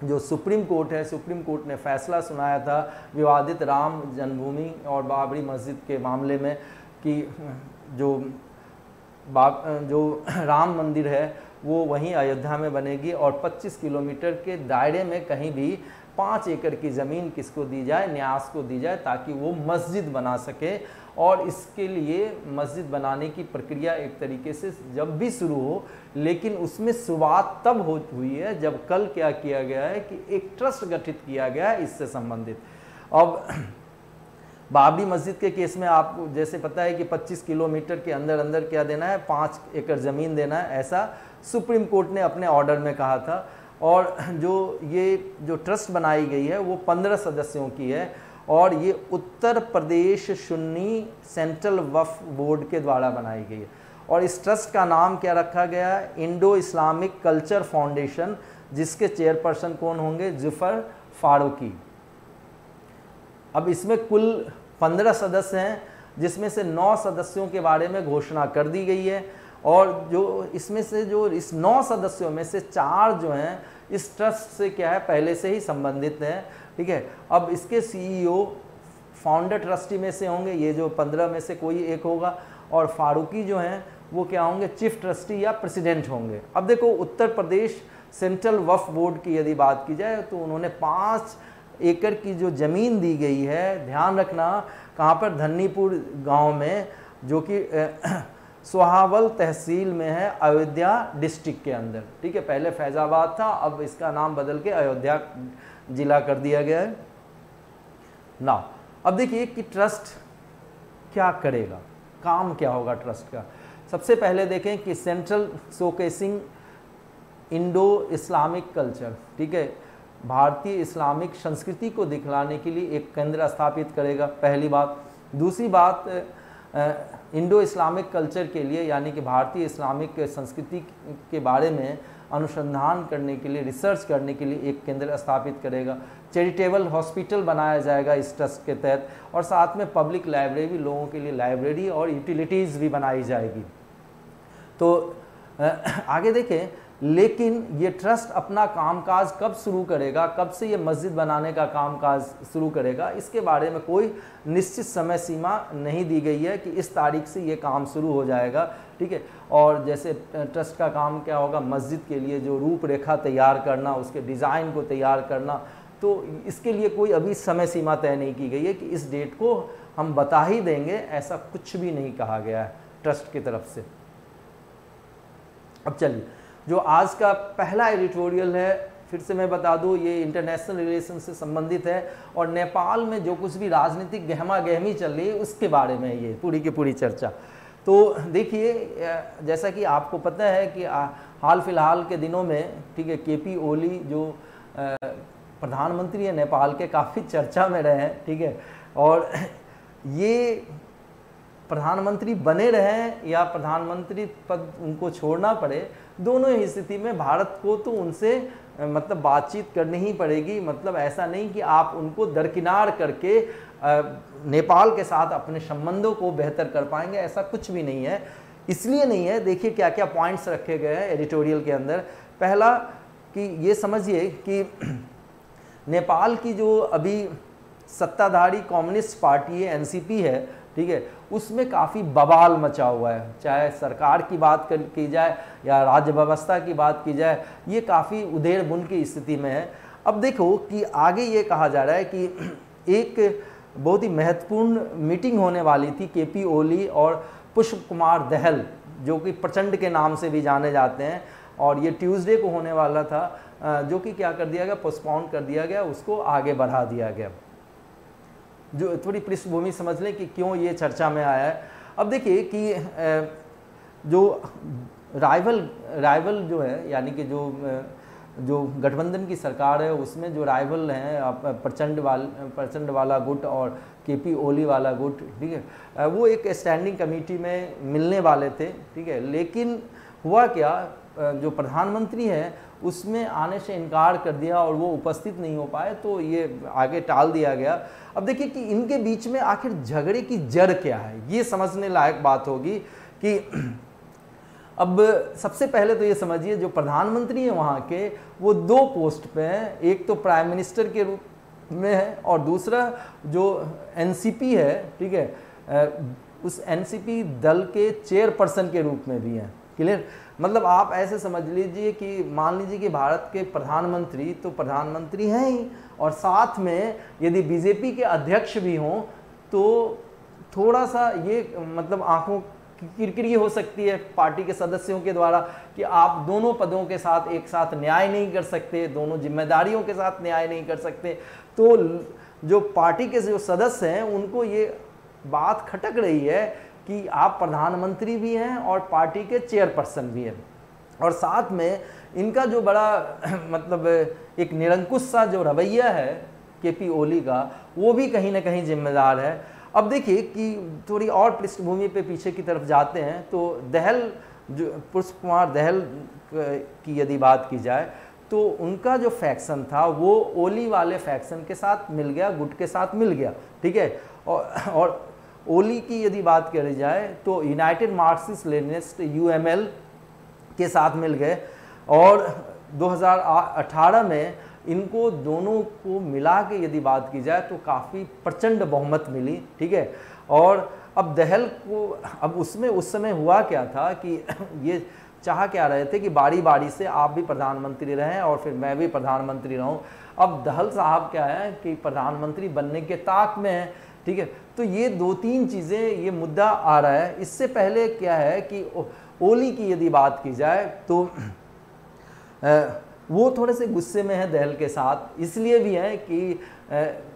जो सुप्रीम कोर्ट है, सुप्रीम कोर्ट ने फैसला सुनाया था विवादित राम जन्मभूमि और बाबरी मस्जिद के मामले में कि जो राम मंदिर है वो वहीं अयोध्या में बनेगी और 25 किलोमीटर के दायरे में कहीं भी 5 एकड़ की ज़मीन किसको दी जाए, न्यास को दी जाए, ताकि वो मस्जिद बना सके। और इसके लिए मस्जिद बनाने की प्रक्रिया एक तरीके से जब भी शुरू हो, लेकिन उसमें शुरुआत तब हुई है जब कल क्या किया गया है कि एक ट्रस्ट गठित किया गया है इससे संबंधित। अब बाबरी मस्जिद के केस में आपको जैसे पता है कि 25 किलोमीटर के अंदर अंदर क्या देना है, 5 एकड़ ज़मीन देना है, ऐसा सुप्रीम कोर्ट ने अपने ऑर्डर में कहा था। और जो ट्रस्ट बनाई गई है वो 15 सदस्यों की है और ये उत्तर प्रदेश सुन्नी सेंट्रल वक्फ बोर्ड के द्वारा बनाई गई है। और इस ट्रस्ट का नाम क्या रखा गया है, इंडो इस्लामिक कल्चर फाउंडेशन, जिसके चेयरपर्सन कौन होंगे, जुफर फारूकी। अब इसमें कुल 15 सदस्य हैं, जिसमें से 9 सदस्यों के बारे में घोषणा कर दी गई है और जो इसमें से जो इस 9 सदस्यों में से 4 जो हैं इस ट्रस्ट से क्या है पहले से ही संबंधित हैं। ठीक है, अब इसके सीईओ फाउंडर ट्रस्टी में से होंगे, ये जो 15 में से कोई एक होगा, और फारूकी जो हैं वो क्या होंगे, चीफ ट्रस्टी या प्रेसिडेंट होंगे। अब देखो उत्तर प्रदेश सेंट्रल वक्फ बोर्ड की यदि बात की जाए तो उन्होंने 5 एकड़ की जो ज़मीन दी गई है, ध्यान रखना कहाँ पर, धन्नीपुर गांव में, जो कि सोहावल तहसील में है, अयोध्या डिस्ट्रिक्ट के अंदर। ठीक है, पहले फैज़ाबाद था, अब इसका नाम बदल के अयोध्या जिला कर दिया गया है ना। अब देखिए कि ट्रस्ट क्या करेगा, काम क्या होगा ट्रस्ट का। सबसे पहले देखें कि central showcasing Indo Islamic culture, ठीक है, भारतीय इस्लामिक संस्कृति को दिखलाने के लिए एक केंद्र स्थापित करेगा, पहली बात। दूसरी बात, इंडो इस्लामिक कल्चर के लिए यानी कि भारतीय इस्लामिक संस्कृति के बारे में अनुसंधान करने के लिए, रिसर्च करने के लिए एक केंद्र स्थापित करेगा। चैरिटेबल हॉस्पिटल बनाया जाएगा इस ट्रस्ट के तहत, और साथ में पब्लिक लाइब्रेरी, लोगों के लिए लाइब्रेरी और यूटिलिटीज़ भी बनाई जाएगी। तो आगे देखें, लेकिन ये ट्रस्ट अपना कामकाज कब शुरू करेगा, कब से ये मस्जिद बनाने का कामकाज शुरू करेगा, इसके बारे में कोई निश्चित समय सीमा नहीं दी गई है कि इस तारीख से ये काम शुरू हो जाएगा। ठीक है, और जैसे ट्रस्ट का काम क्या होगा, मस्जिद के लिए जो रूपरेखा तैयार करना, उसके डिज़ाइन को तैयार करना, तो इसके लिए कोई अभी समय सीमा तय नहीं की गई है कि इस डेट को हम बता ही देंगे, ऐसा कुछ भी नहीं कहा गया है ट्रस्ट की तरफ से। अब चलिए, जो आज का पहला एडिटोरियल है, फिर से मैं बता दूं, ये इंटरनेशनल रिलेशन से संबंधित है और नेपाल में जो कुछ भी राजनीतिक गहमा गहमी चल रही है उसके बारे में ये पूरी की पूरी चर्चा। तो देखिए, जैसा कि आपको पता है कि हाल फिलहाल के दिनों में, ठीक है, केपी ओली जो प्रधानमंत्री है नेपाल के, काफ़ी चर्चा में रहे हैं। ठीक है, और ये प्रधानमंत्री बने रहें या प्रधानमंत्री पद उनको छोड़ना पड़े, दोनों ही स्थिति में भारत को तो उनसे मतलब बातचीत करनी ही पड़ेगी। मतलब ऐसा नहीं कि आप उनको दरकिनार करके नेपाल के साथ अपने संबंधों को बेहतर कर पाएंगे, ऐसा कुछ भी नहीं है। इसलिए नहीं है, देखिए क्या क्या पॉइंट्स रखे गए हैं एडिटोरियल के अंदर। पहला कि ये समझिए कि नेपाल की जो अभी सत्ताधारी कम्युनिस्ट पार्टी है एनसीपी है, ठीक है, उसमें काफ़ी बवाल मचा हुआ है। चाहे सरकार की बात की जाए या राज्य व्यवस्था की बात की जाए, ये काफ़ी उधेड़ बुन की स्थिति में है। अब देखो कि आगे ये कहा जा रहा है कि एक बहुत ही महत्वपूर्ण मीटिंग होने वाली थी केपी ओली और पुष्प कुमार दहल, जो कि प्रचंड के नाम से भी जाने जाते हैं, और ये ट्यूसडे को होने वाला था, जो कि क्या कर दिया गया, पोस्टपोन कर दिया गया, उसको आगे बढ़ा दिया गया। जो थोड़ी पृष्ठभूमि समझ लें कि क्यों ये चर्चा में आया है। अब देखिए कि जो राइवल जो है, यानी कि जो गठबंधन की सरकार है, उसमें जो राइवल हैं प्रचंड वाला गुट और केपी ओली वाला गुट, ठीक है, वो एक स्टैंडिंग कमेटी में मिलने वाले थे, ठीक है, लेकिन हुआ क्या, जो प्रधानमंत्री है उसमें आने से इनकार कर दिया और वो उपस्थित नहीं हो पाए, तो ये आगे टाल दिया गया। अब देखिए कि इनके बीच में आखिर झगड़े की जड़ क्या है, ये समझने लायक बात होगी कि अब सबसे पहले तो ये समझिए जो प्रधानमंत्री हैं वहाँ के, वो दो पोस्ट पे हैं, एक तो प्राइम मिनिस्टर के रूप में है और दूसरा जो एनसीपी है, ठीक है, उस एनसीपी दल के चेयरपर्सन के रूप में भी हैं। क्लियर? मतलब आप ऐसे समझ लीजिए कि मान लीजिए कि भारत के प्रधानमंत्री तो प्रधानमंत्री हैं ही, और साथ में यदि बीजेपी के अध्यक्ष भी हों तो थोड़ा सा ये मतलब आंखों की किरकिरी हो सकती है पार्टी के सदस्यों के द्वारा कि आप दोनों पदों के साथ एक साथ न्याय नहीं कर सकते, दोनों जिम्मेदारियों के साथ न्याय नहीं कर सकते। तो जो पार्टी के जो सदस्य हैं उनको ये बात खटक रही है कि आप प्रधानमंत्री भी हैं और पार्टी के चेयरपर्सन भी हैं, और साथ में इनका जो बड़ा मतलब एक निरंकुश सा जो रवैया है केपी ओली का, वो भी कहीं ना कहीं जिम्मेदार है। अब देखिए कि थोड़ी और पृष्ठभूमि पे पीछे की तरफ जाते हैं तो दहल, जो पुष्प कुमार दहल की यदि बात की जाए तो उनका जो फैक्शन था वो ओली वाले फैक्शन के साथ मिल गया, गुट के साथ मिल गया, ठीक है। और ओली की यदि बात करी जाए तो यूनाइटेड मार्क्सिस्ट लेनिनिस्ट यूएमएल के साथ मिल गए, और 2018 में इनको दोनों को मिला के यदि बात की जाए तो काफ़ी प्रचंड बहुमत मिली, ठीक है। और अब दहल को, अब उसमें उस समय हुआ क्या था कि ये चाह क्या रहे थे कि बारी बारी से आप भी प्रधानमंत्री रहें और फिर मैं भी प्रधानमंत्री रहूं। अब दहल साहब क्या है कि प्रधानमंत्री बनने के ताक में है, ठीक है। तो ये दो तीन चीज़ें, ये मुद्दा आ रहा है। इससे पहले क्या है कि ओली की यदि बात की जाए तो वो थोड़े से गुस्से में है दहल के साथ, इसलिए भी है कि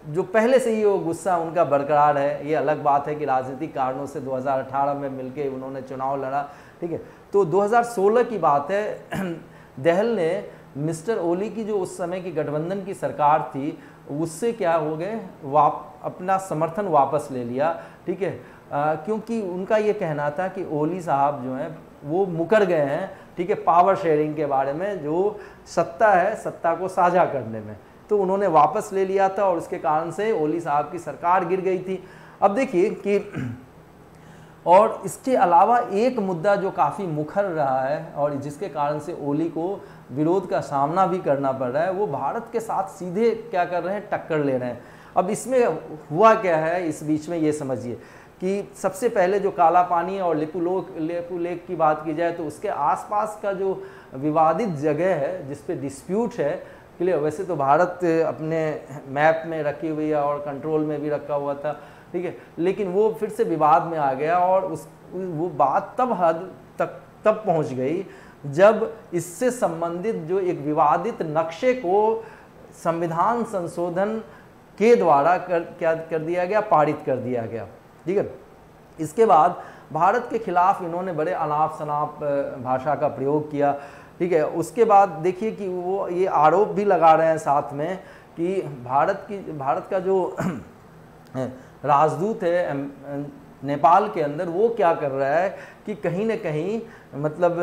जो पहले से ही वो गुस्सा उनका बरकरार है। ये अलग बात है कि राजनीतिक कारणों से 2018 में मिलके उन्होंने चुनाव लड़ा, ठीक है। तो 2016 की बात है, दहल ने मिस्टर ओली की जो उस समय की गठबंधन की सरकार थी उससे क्या हो गए, अपना समर्थन वापस ले लिया, ठीक है, क्योंकि उनका ये कहना था कि ओली साहब जो हैं वो मुकर गए हैं, ठीक है, पावर शेयरिंग के बारे में, जो सत्ता है सत्ता को साझा करने में, तो उन्होंने वापस ले लिया था और उसके कारण से ओली साहब की सरकार गिर गई थी। अब देखिए कि और इसके अलावा एक मुद्दा जो काफ़ी मुखर रहा है और जिसके कारण से ओली को विरोध का सामना भी करना पड़ रहा है, वो भारत के साथ सीधे क्या कर रहे हैं, टक्कर ले रहे हैं। अब इसमें हुआ क्या है इस बीच में, ये समझिए कि सबसे पहले जो काला पानी और लेपू लेक की बात की जाए तो उसके आसपास का जो विवादित जगह है जिस पे डिस्प्यूट है, क्लियर, वैसे तो भारत अपने मैप में रखी हुई है और कंट्रोल में भी रखा हुआ था, ठीक है, लेकिन वो फिर से विवाद में आ गया और वो बात तब पहुंच गई जब इससे संबंधित जो एक विवादित नक्शे को संविधान संशोधन के द्वारा क्या कर दिया गया, पारित कर दिया गया, ठीक है। इसके बाद भारत के खिलाफ इन्होंने बड़े अनाप शनाप भाषा का प्रयोग किया, ठीक है। उसके बाद देखिए कि वो ये आरोप भी लगा रहे हैं साथ में कि भारत का जो राजदूत है नेपाल के अंदर, वो क्या कर रहा है कि कहीं ना कहीं मतलब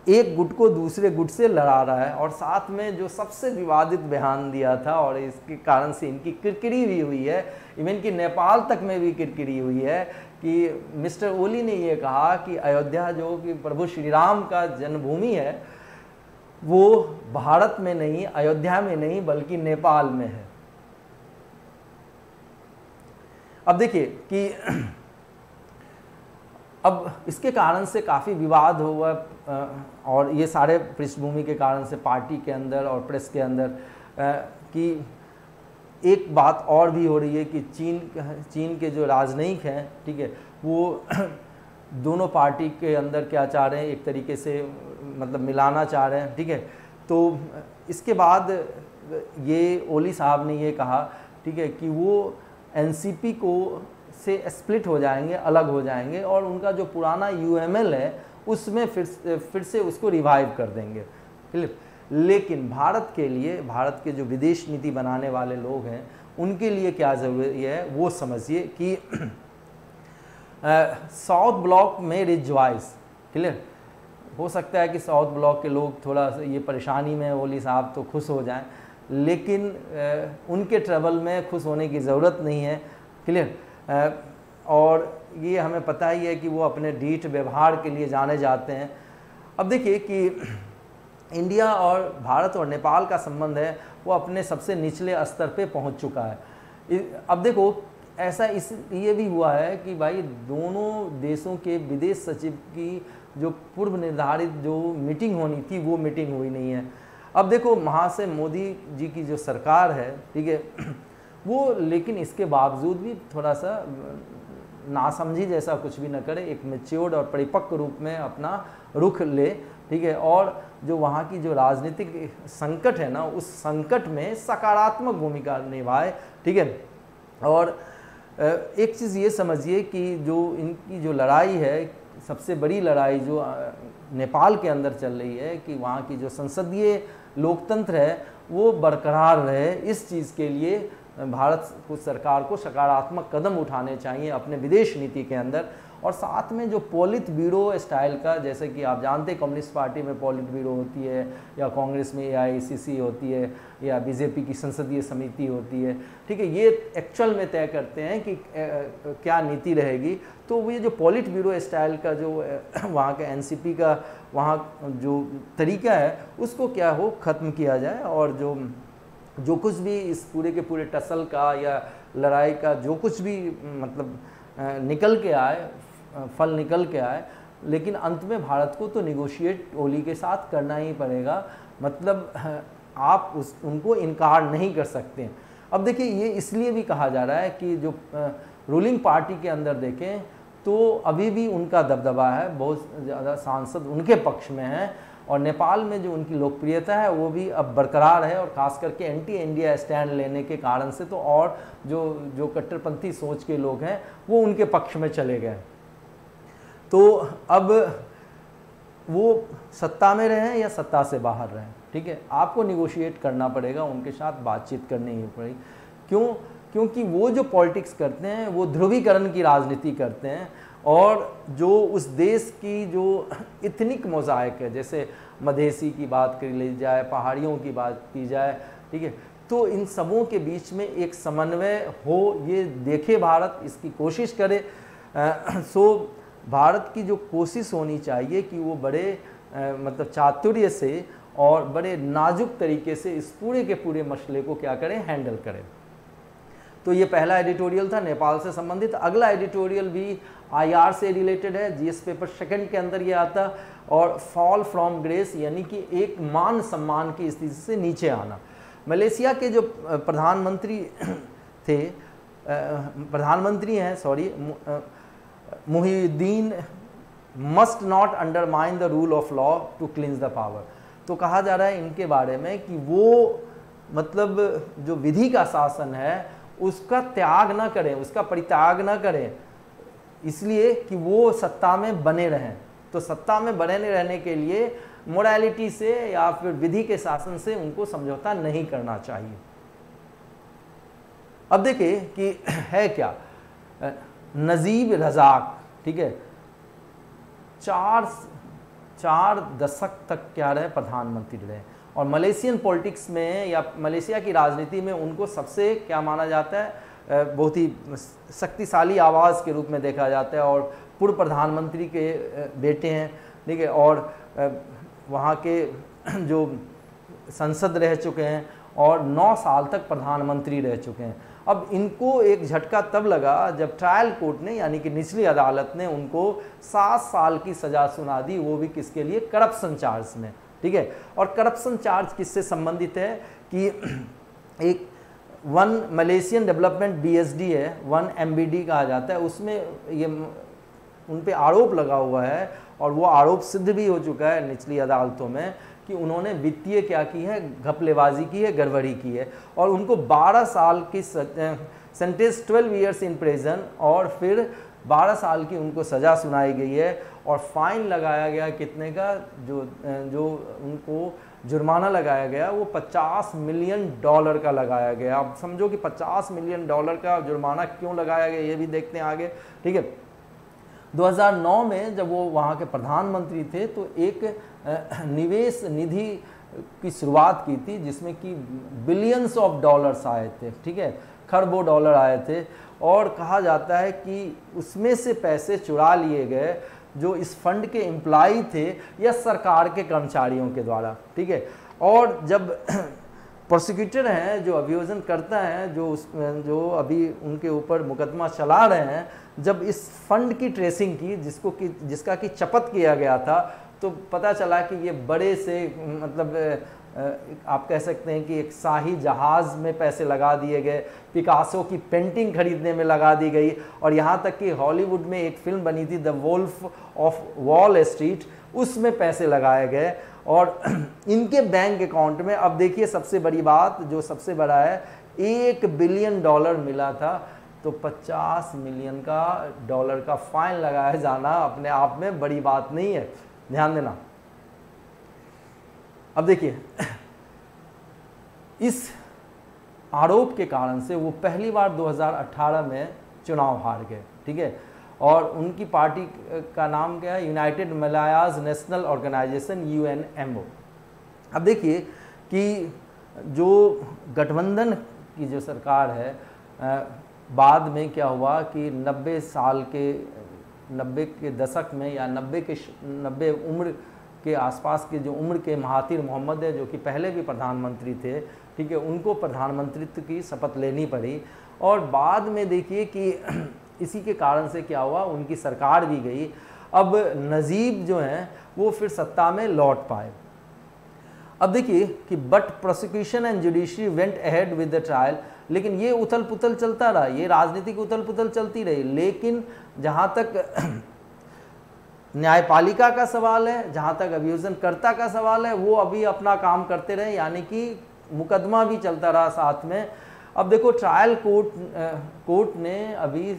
एक गुट को दूसरे गुट से लड़ा रहा है। और साथ में जो सबसे विवादित बयान दिया था और इसके कारण से इनकी किरकिरी भी हुई है, इवन कि नेपाल तक में भी किरकिरी हुई है, कि मिस्टर ओली ने ये कहा कि अयोध्या जो कि प्रभु श्री राम का जन्मभूमि है वो भारत में नहीं, अयोध्या में नहीं, बल्कि नेपाल में है। अब देखिए कि अब इसके कारण से काफ़ी विवाद हुआ और ये सारे पृष्ठभूमि के कारण से पार्टी के अंदर और प्रेस के अंदर कि एक बात और भी हो रही है कि चीन के जो राजनयिक हैं, ठीक है, वो दोनों पार्टी के अंदर क्या चाह रहे हैं, एक तरीके से मतलब मिलाना चाह रहे हैं, ठीक है। तो इसके बाद ये ओली साहब ने ये कहा, ठीक है, कि वो एनसीपी को से स्प्लिट हो जाएंगे, अलग हो जाएंगे और उनका जो पुराना यूएमएल है उसमें फिर से उसको रिवाइव कर देंगे। लेकिन भारत के लिए, भारत के जो विदेश नीति बनाने वाले लोग हैं उनके लिए क्या ज़रूरी है वो समझिए कि साउथ ब्लॉक में रिजवाइस, क्लियर, हो सकता है कि साउथ ब्लॉक के लोग थोड़ा सा ये परेशानी में ओली साहब तो खुश हो जाएं, लेकिन उनके ट्रबल में खुश होने की ज़रूरत नहीं है, क्लियर। और ये हमें पता ही है कि वो अपने ढीठ व्यवहार के लिए जाने जाते हैं। अब देखिए कि इंडिया और भारत और नेपाल का संबंध है वो अपने सबसे निचले स्तर पे पहुंच चुका है। अब देखो ऐसा इसलिए भी हुआ है कि भाई दोनों देशों के विदेश सचिव की जो पूर्व निर्धारित जो मीटिंग होनी थी वो मीटिंग हुई नहीं है। अब देखो महाशय मोदी जी की जो सरकार है, ठीक है, वो लेकिन इसके बावजूद भी थोड़ा सा नासमझी जैसा कुछ भी न करे, एक मैच्योर्ड और परिपक्व रूप में अपना रुख ले, ठीक है, और जो वहाँ की जो राजनीतिक संकट है ना उस संकट में सकारात्मक भूमिका निभाए, ठीक है। और एक चीज़ ये समझिए कि जो इनकी जो लड़ाई है, सबसे बड़ी लड़ाई जो नेपाल के अंदर चल रही है कि वहाँ की जो संसदीय लोकतंत्र है वो बरकरार रहे, इस चीज़ के लिए भारत को सरकार को सकारात्मक कदम उठाने चाहिए अपने विदेश नीति के अंदर। और साथ में जो पॉलिट ब्यूरो स्टाइल का, जैसे कि आप जानते हैं कम्युनिस्ट पार्टी में पॉलिट ब्यूरो होती है या कांग्रेस में AICC होती है या बीजेपी की संसदीय समिति होती है, ठीक है, ये एक्चुअल में तय करते हैं कि क्या नीति रहेगी। तो ये जो पॉलिट ब्यूरो स्टाइल का जो वहाँ का NCP का वहाँ जो तरीका है उसको क्या हो ख़त्म किया जाए और जो कुछ भी इस पूरे के पूरे टसल का या लड़ाई का जो कुछ भी मतलब निकल के आए, फल निकल के आए, लेकिन अंत में भारत को तो निगोशिएट ओली के साथ करना ही पड़ेगा, मतलब आप उनको इनकार नहीं कर सकते। अब देखिए ये इसलिए भी कहा जा रहा है कि जो रूलिंग पार्टी के अंदर देखें तो अभी भी उनका दबदबा है, बहुत ज़्यादा सांसद उनके पक्ष में हैं और नेपाल में जो उनकी लोकप्रियता है वो भी अब बरकरार है और ख़ास करके एंटी इंडिया स्टैंड लेने के कारण से तो और जो कट्टरपंथी सोच के लोग हैं वो उनके पक्ष में चले गए। तो अब वो सत्ता में रहें या सत्ता से बाहर रहें, ठीक है, आपको निगोशिएट करना पड़ेगा, उनके साथ बातचीत करनी ही पड़ेगी। क्योंकि वो जो पॉलिटिक्स करते हैं वो ध्रुवीकरण की राजनीति करते हैं और जो उस देश की जो इथनिक मोज़ाइक है, जैसे मधेसी की बात कर ली जाए, पहाड़ियों की बात की जाए, ठीक है, तो इन सबों के बीच में एक समन्वय हो ये देखे भारत, इसकी कोशिश करे। सो भारत की जो कोशिश होनी चाहिए कि वो बड़े मतलब चातुर्य से और बड़े नाजुक तरीके से इस पूरे के पूरे मसले को क्या करें, हैंडल करें। तो ये पहला एडिटोरियल था नेपाल से संबंधित। अगला एडिटोरियल भी IR से रिलेटेड है, GS पेपर सेकंड के अंदर ये आता और फॉल फ्रॉम ग्रेस यानी कि एक मान सम्मान की स्थिति से नीचे आना। मलेशिया के जो प्रधानमंत्री थे, प्रधानमंत्री हैं sorry, Muhyiddin must not undermine the rule of law to cleanse the power. तो कहा जा रहा है इनके बारे में कि वो मतलब जो विधि का शासन है उसका त्याग ना करें, उसका परित्याग ना करें, इसलिए कि वो सत्ता में बने रहें। तो सत्ता में बने रहने के लिए मोरालिटी से या फिर विधि के शासन से उनको समझौता नहीं करना चाहिए। अब देखिए कि है क्या, नजीब रजाक, ठीक है, 4 4 दशक तक क्या रहे, प्रधानमंत्री रहे। और मलेशियन पॉलिटिक्स में या मलेशिया की राजनीति में उनको सबसे क्या माना जाता है, बहुत ही शक्तिशाली आवाज़ के रूप में देखा जाता है, और पूर्व प्रधानमंत्री के बेटे हैं, ठीक है, और वहाँ के जो संसद रह चुके हैं और 9 साल तक प्रधानमंत्री रह चुके हैं। अब इनको एक झटका तब लगा जब ट्रायल कोर्ट ने यानी कि निचली अदालत ने उनको 7 साल की सज़ा सुना दी, वो भी किसके लिए, करप्शन चार्ज में, ठीक है। और करप्शन चार्ज किससे संबंधित है कि एक 1 मलेशियन डेवलपमेंट BSD है, 1 MBD कहा जाता है, उसमें ये उन पे आरोप लगा हुआ है और वो आरोप सिद्ध भी हो चुका है निचली अदालतों में कि उन्होंने वित्तीय क्या की है, घपलेबाजी की है, गड़बड़ी की है, और उनको 12 साल की सेंटेंस 12 ईयर्स इन प्रिजन और फिर 12 साल की उनको सज़ा सुनाई गई है, और फाइन लगाया गया कितने का, जो उनको जुर्माना लगाया गया वो $50 मिलियन का लगाया गया। अब समझो कि $50 मिलियन का जुर्माना क्यों लगाया गया, ये भी देखते हैं आगे, ठीक है। 2009 में जब वो वहाँ के प्रधानमंत्री थे तो एक निवेश निधि की शुरुआत की थी जिसमें कि बिलियंस ऑफ डॉलर्स आए थे, ठीक है, खरबों डॉलर आए थे, और कहा जाता है कि उसमें से पैसे चुरा लिए गए जो इस फंड के एम्प्लॉई थे या सरकार के कर्मचारियों के द्वारा, ठीक है। और जब प्रोसिक्यूटर हैं जो अभियोजन करता है, जो अभी उनके ऊपर मुकदमा चला रहे हैं, जब इस फंड की ट्रेसिंग की जिसका कि चपत किया गया था, तो पता चला कि ये बड़े से मतलब आप कह सकते हैं कि एक शाही जहाज़ में पैसे लगा दिए गए, पिकासो की पेंटिंग खरीदने में लगा दी गई, और यहाँ तक कि हॉलीवुड में एक फिल्म बनी थी the Wolf of Wall Street, उसमें पैसे लगाए गए। और इनके बैंक अकाउंट में अब देखिए सबसे बड़ी बात, जो सबसे बड़ा है, $1 बिलियन मिला था, तो $50 मिलियन का फाइन लगाया जाना अपने आप में बड़ी बात नहीं है, ध्यान देना। अब देखिए इस आरोप के कारण से वो पहली बार 2018 में चुनाव हार गए, ठीक है, और उनकी पार्टी का नाम क्या है, यूनाइटेड मलायाज नेशनल ऑर्गेनाइजेशन UNMO। अब देखिए कि जो गठबंधन की जो सरकार है, बाद में क्या हुआ कि 90 के दशक में या 90 उम्र के आसपास के जो उम्र के महातिर मोहम्मद है, जो कि पहले भी प्रधानमंत्री थे, ठीक है, उनको प्रधानमंत्रित्व की शपथ लेनी पड़ी। और बाद में देखिए कि इसी के कारण से क्या हुआ, उनकी सरकार भी गई। अब नजीब जो हैं वो फिर सत्ता में लौट पाए। अब देखिए कि but prosecution and judiciary went ahead with the trial, लेकिन ये उथल पुथल चलता रहा, ये राजनीतिक उथल पुथल चलती रही, लेकिन जहाँ तक न्यायपालिका का सवाल है, जहाँ तक अभियोजनकर्ता का सवाल है, वो अभी अपना काम करते रहे, यानी कि मुकदमा भी चलता रहा साथ में। अब देखो ट्रायल कोर्ट ने अभी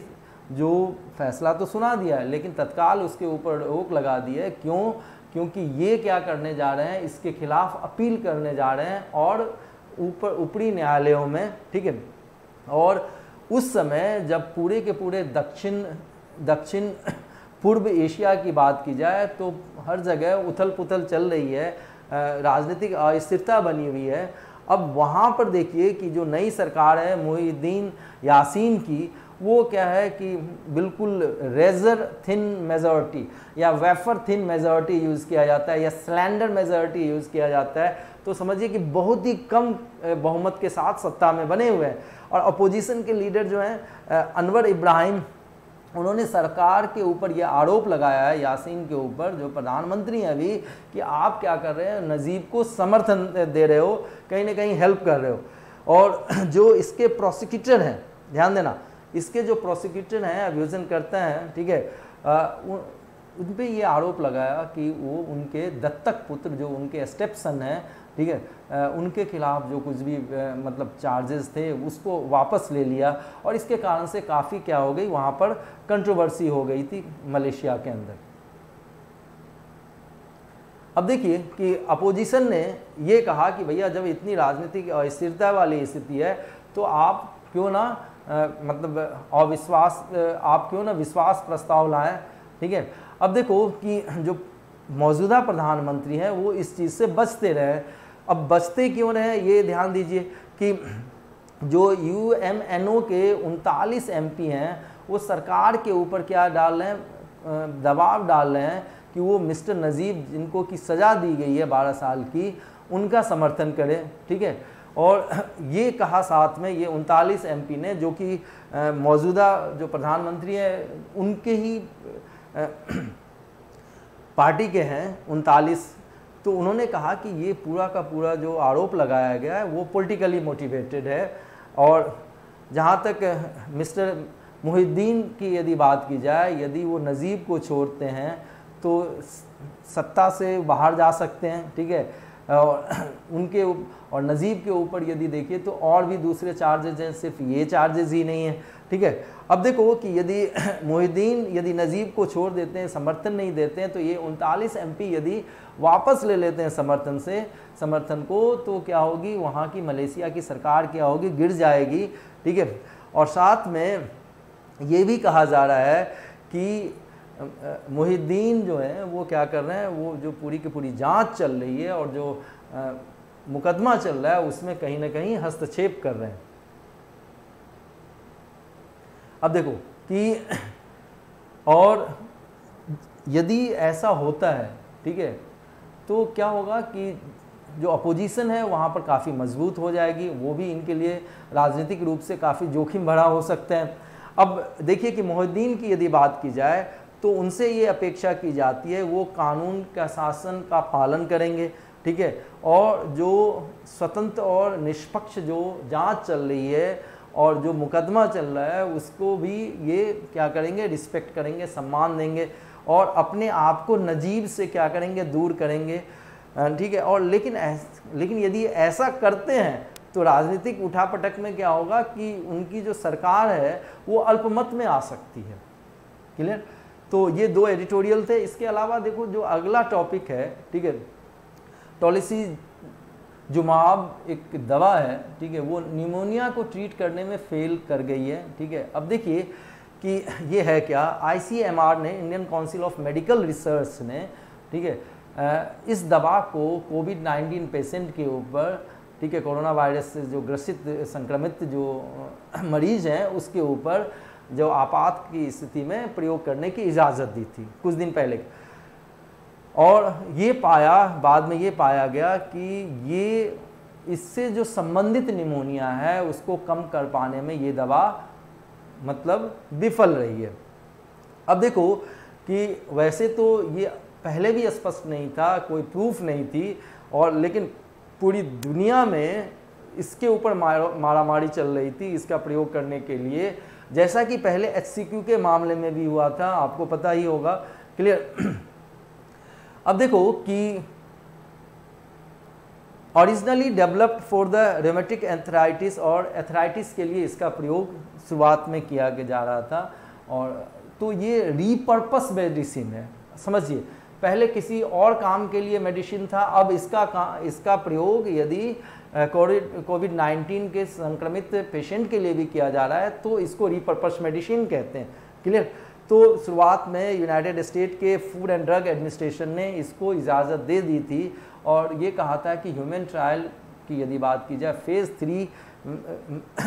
जो फैसला तो सुना दिया है, लेकिन तत्काल उसके ऊपर रोक लगा दी है। क्यों? क्योंकि ये क्या करने जा रहे हैं, इसके खिलाफ अपील करने जा रहे हैं और ऊपरी न्यायालयों में, ठीक है। और उस समय जब पूरे के पूरे दक्षिण पूर्व एशिया की बात की जाए तो हर जगह उथल पुथल चल रही है, राजनीतिक अस्थिरता बनी हुई है। अब वहाँ पर देखिए कि जो नई सरकार है मोहिउद्दीन यासीन की, वो क्या है कि बिल्कुल रेजर थिन मेजॉरिटी या वेफर थिन मेजॉरिटी यूज़ किया जाता है या स्लैंडर मेजॉरिटी यूज़ किया जाता है। तो समझिए कि बहुत ही कम बहुमत के साथ सत्ता में बने हुए हैं। और अपोजिशन के लीडर जो हैं अनवर इब्राहिम, उन्होंने सरकार के ऊपर यह आरोप लगाया है, यासीन के ऊपर जो प्रधानमंत्री हैं अभी, कि आप क्या कर रहे हैं, नजीब को समर्थन दे रहे हो, कहीं ना कहीं हेल्प कर रहे हो। और जो इसके प्रोसिक्यूटर हैं, ध्यान देना, इसके जो प्रोसिक्यूटर हैं, अभियोजन करते हैं, ठीक है, उन पे ये आरोप लगाया कि वो उनके दत्तक पुत्र जो उनके स्टेप सन हैं, ठीक है, उनके खिलाफ जो कुछ भी मतलब चार्जेस थे उसको वापस ले लिया। और इसके कारण से काफ़ी क्या हो गई, वहाँ पर कंट्रोवर्सी हो गई थी मलेशिया के अंदर। अब देखिए कि अपोजिशन ने ये कहा कि भैया जब इतनी राजनीतिक अस्थिरता वाली स्थिति है तो आप क्यों ना मतलब अविश्वास, आप क्यों ना विश्वास प्रस्ताव लाएं, ठीक है। अब देखो कि जो मौजूदा प्रधानमंत्री हैं वो इस चीज़ से बचते रहे। अब बचते क्यों रहे ये ध्यान दीजिए कि जो UMNO के 39 MP हैं वो सरकार के ऊपर क्या डाल रहे हैं, दबाव डाल रहे हैं कि वो मिस्टर नजीब जिनको की सज़ा दी गई है 12 साल की, उनका समर्थन करें। ठीक है, और ये कहा साथ में ये 39 MP ने, जो कि मौजूदा जो प्रधानमंत्री हैं उनके ही पार्टी के हैं 39, तो उन्होंने कहा कि ये पूरा का पूरा जो आरोप लगाया गया है वो पॉलिटिकली मोटिवेटेड है। और जहाँ तक मिस्टर मुहिद्दीन की यदि बात की जाए, यदि वो नजीब को छोड़ते हैं तो सत्ता से बाहर जा सकते हैं। ठीक है, और उनके और नजीब के ऊपर यदि देखिए तो और भी दूसरे चार्जेज हैं, सिर्फ ये चार्जेस ही नहीं है। ठीक है, अब देखो कि यदि मुहिद्दीन यदि नजीब को छोड़ देते हैं, समर्थन नहीं देते हैं, तो ये 39 MP यदि वापस ले लेते हैं समर्थन को, तो क्या होगी, वहाँ की मलेशिया की सरकार क्या होगी, गिर जाएगी। ठीक है, और साथ में ये भी कहा जा रहा है कि मुहिद्दीन जो है वो क्या कर रहे हैं, वो जो पूरी की पूरी जांच चल रही है और जो मुकदमा चल रहा है उसमें कहीं ना कहीं हस्तक्षेप कर रहे हैं। अब देखो कि और यदि ऐसा होता है, ठीक है, तो क्या होगा कि जो अपोजिशन है वहाँ पर काफ़ी मजबूत हो जाएगी, वो भी इनके लिए राजनीतिक रूप से काफ़ी जोखिम भरा हो सकता है। अब देखिए कि मुहिद्दीन की यदि बात की जाए तो उनसे ये अपेक्षा की जाती है वो कानून का शासन का पालन करेंगे। ठीक है, और जो स्वतंत्र और निष्पक्ष जो जांच चल रही है और जो मुकदमा चल रहा है उसको भी ये क्या करेंगे, रिस्पेक्ट करेंगे, सम्मान देंगे और अपने आप को नजीब से क्या करेंगे, दूर करेंगे। ठीक है, और लेकिन यदि ऐसा करते हैं तो राजनीतिक उठापटक में क्या होगा कि उनकी जो सरकार है वो अल्पमत में आ सकती है। क्लियर? तो ये दो एडिटोरियल थे। इसके अलावा देखो जो अगला टॉपिक है, ठीक है, टोलिसीजुमाब एक दवा है, ठीक है, वो निमोनिया को ट्रीट करने में फेल कर गई है। ठीक है, अब देखिए कि ये है क्या, ICMR ने, Indian council of medical research ने, ठीक है, इस दवा को कोविड-19 पेशेंट के ऊपर, ठीक है, कोरोना वायरस से जो ग्रसित संक्रमित जो मरीज हैं उसके ऊपर जो आपात की स्थिति में प्रयोग करने की इजाज़त दी थी कुछ दिन पहले। और ये बाद में ये पाया गया कि ये इससे जो संबंधित निमोनिया है उसको कम कर पाने में ये दवा मतलब विफल रही है। अब देखो कि वैसे तो ये पहले भी स्पष्ट नहीं था, कोई प्रूफ नहीं थी, और लेकिन पूरी दुनिया में इसके ऊपर मारामारी चल रही थी इसका प्रयोग करने के लिए, जैसा कि पहले HCQ के मामले में भी हुआ था, आपको पता ही होगा। क्लियर? अब देखो कि originally developed for the rheumatic एंथराइटिस, और एथराइटिस के लिए इसका प्रयोग शुरुआत में किया जा रहा था। और तो ये रीपर्पस मेडिसिन है, समझिए, पहले किसी और काम के लिए मेडिसिन था, अब इसका प्रयोग यदि कोविड-19 के संक्रमित पेशेंट के लिए भी किया जा रहा है तो इसको रीपर्पस मेडिसिन कहते हैं। क्लियर? तो शुरुआत में यूनाइटेड स्टेट के फूड एंड ड्रग एडमिनिस्ट्रेशन ने इसको इजाज़त दे दी थी और ये कहा था कि ह्यूमन ट्रायल की यदि बात की जाए, फेज़ 3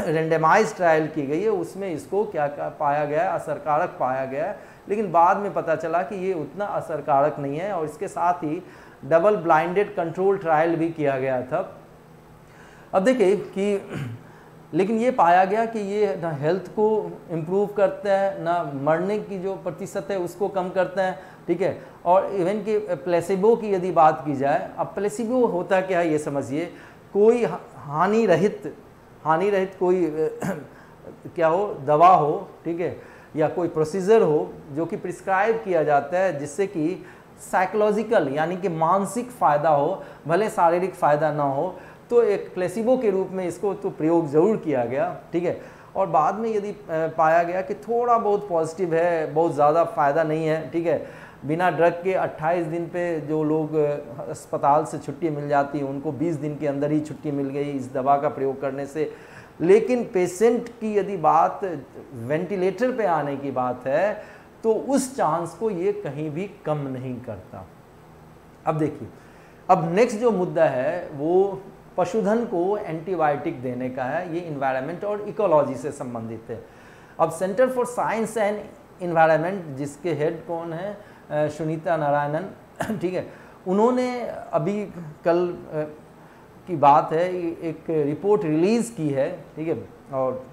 रेंडमाइज ट्रायल की गई है, उसमें इसको क्या पाया गया है, असरकारक पाया गया है। लेकिन बाद में पता चला कि ये उतना असरकारक नहीं है, और इसके साथ ही डबल ब्लाइंडेड कंट्रोल ट्रायल भी किया गया था। अब देखिए कि लेकिन ये पाया गया कि ये ना हेल्थ को इम्प्रूव करता है, ना मरने की जो प्रतिशत है उसको कम करता है। ठीक है, और इवन कि प्लेसिबो की यदि बात की जाए, अब प्लेसिबो होता क्या है ये समझिए, कोई हानि रहित कोई क्या हो, दवा हो, ठीक है, या कोई प्रोसीजर हो जो कि प्रिस्क्राइब किया जाता है जिससे कि साइकोलॉजिकल यानी कि मानसिक फ़ायदा हो, भले शारीरिक फ़ायदा ना हो, तो एक प्लेसिबो के रूप में इसको तो प्रयोग ज़रूर किया गया। ठीक है, और बाद में यदि पाया गया कि थोड़ा बहुत पॉजिटिव है, बहुत ज़्यादा फ़ायदा नहीं है, ठीक है, बिना ड्रग के 28 दिन पे जो लोग अस्पताल से छुट्टी मिल जाती है उनको 20 दिन के अंदर ही छुट्टी मिल गई इस दवा का प्रयोग करने से। लेकिन पेशेंट की यदि बात वेंटिलेटर पे आने की बात है तो उस चांस को ये कहीं भी कम नहीं करता। अब देखिए, अब नेक्स्ट जो मुद्दा है वो पशुधन को एंटीबायोटिक देने का है। ये इन्वायरमेंट और इकोलॉजी से संबंधित है। अब centre for science and environment, जिसके हेड कौन है, सुनीता नारायणन, ठीक है, उन्होंने अभी कल की बात है एक रिपोर्ट रिलीज़ की है, ठीक है, और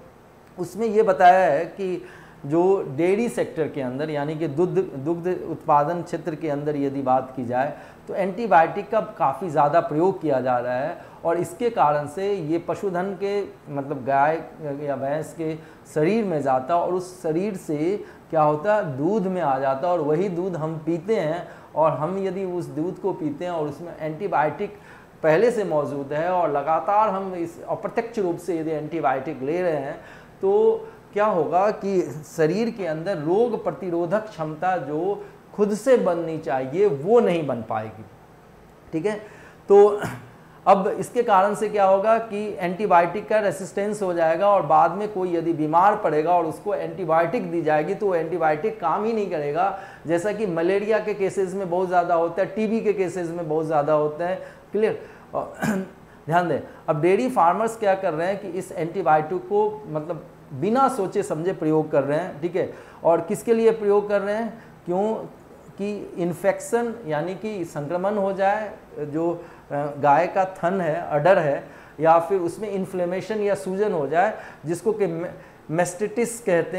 उसमें ये बताया है कि जो डेयरी सेक्टर के अंदर यानी कि दुग्ध उत्पादन क्षेत्र के अंदर यदि बात की जाए तो एंटीबायोटिक का काफ़ी ज़्यादा प्रयोग किया जा रहा है, और इसके कारण से ये पशुधन के मतलब गाय या भैंस के शरीर में जाता और उस शरीर से क्या होता, दूध में आ जाता, और वही दूध हम पीते हैं, और हम यदि उस दूध को पीते हैं और उसमें एंटीबायोटिक पहले से मौजूद है और लगातार हम इस अप्रत्यक्ष रूप से यदि एंटीबायोटिक ले रहे हैं तो क्या होगा कि शरीर के अंदर रोग प्रतिरोधक क्षमता जो खुद से बननी चाहिए वो नहीं बन पाएगी, ठीक है। तो अब इसके कारण से क्या होगा कि एंटीबायोटिक का रेसिस्टेंस हो जाएगा, और बाद में कोई यदि बीमार पड़ेगा और उसको एंटीबायोटिक दी जाएगी तो वो एंटीबायोटिक काम ही नहीं करेगा, जैसा कि मलेरिया के केसेस में बहुत ज़्यादा होता है, टीबी के केसेस में बहुत ज़्यादा होता है। क्लियर? ध्यान दें, अब डेयरी फार्मर्स क्या कर रहे हैं कि इस एंटीबायोटिक को मतलब बिना सोचे समझे प्रयोग कर रहे हैं, ठीक है, और किसके लिए प्रयोग कर रहे हैं, क्यों कि इन्फेक्शन यानी कि संक्रमण हो जाए, जो गाय का थन है, अडर है, या फिर उसमें इन्फ्लेमेशन या सूजन हो जाए, जिसको कि मेस्टिटिस कहते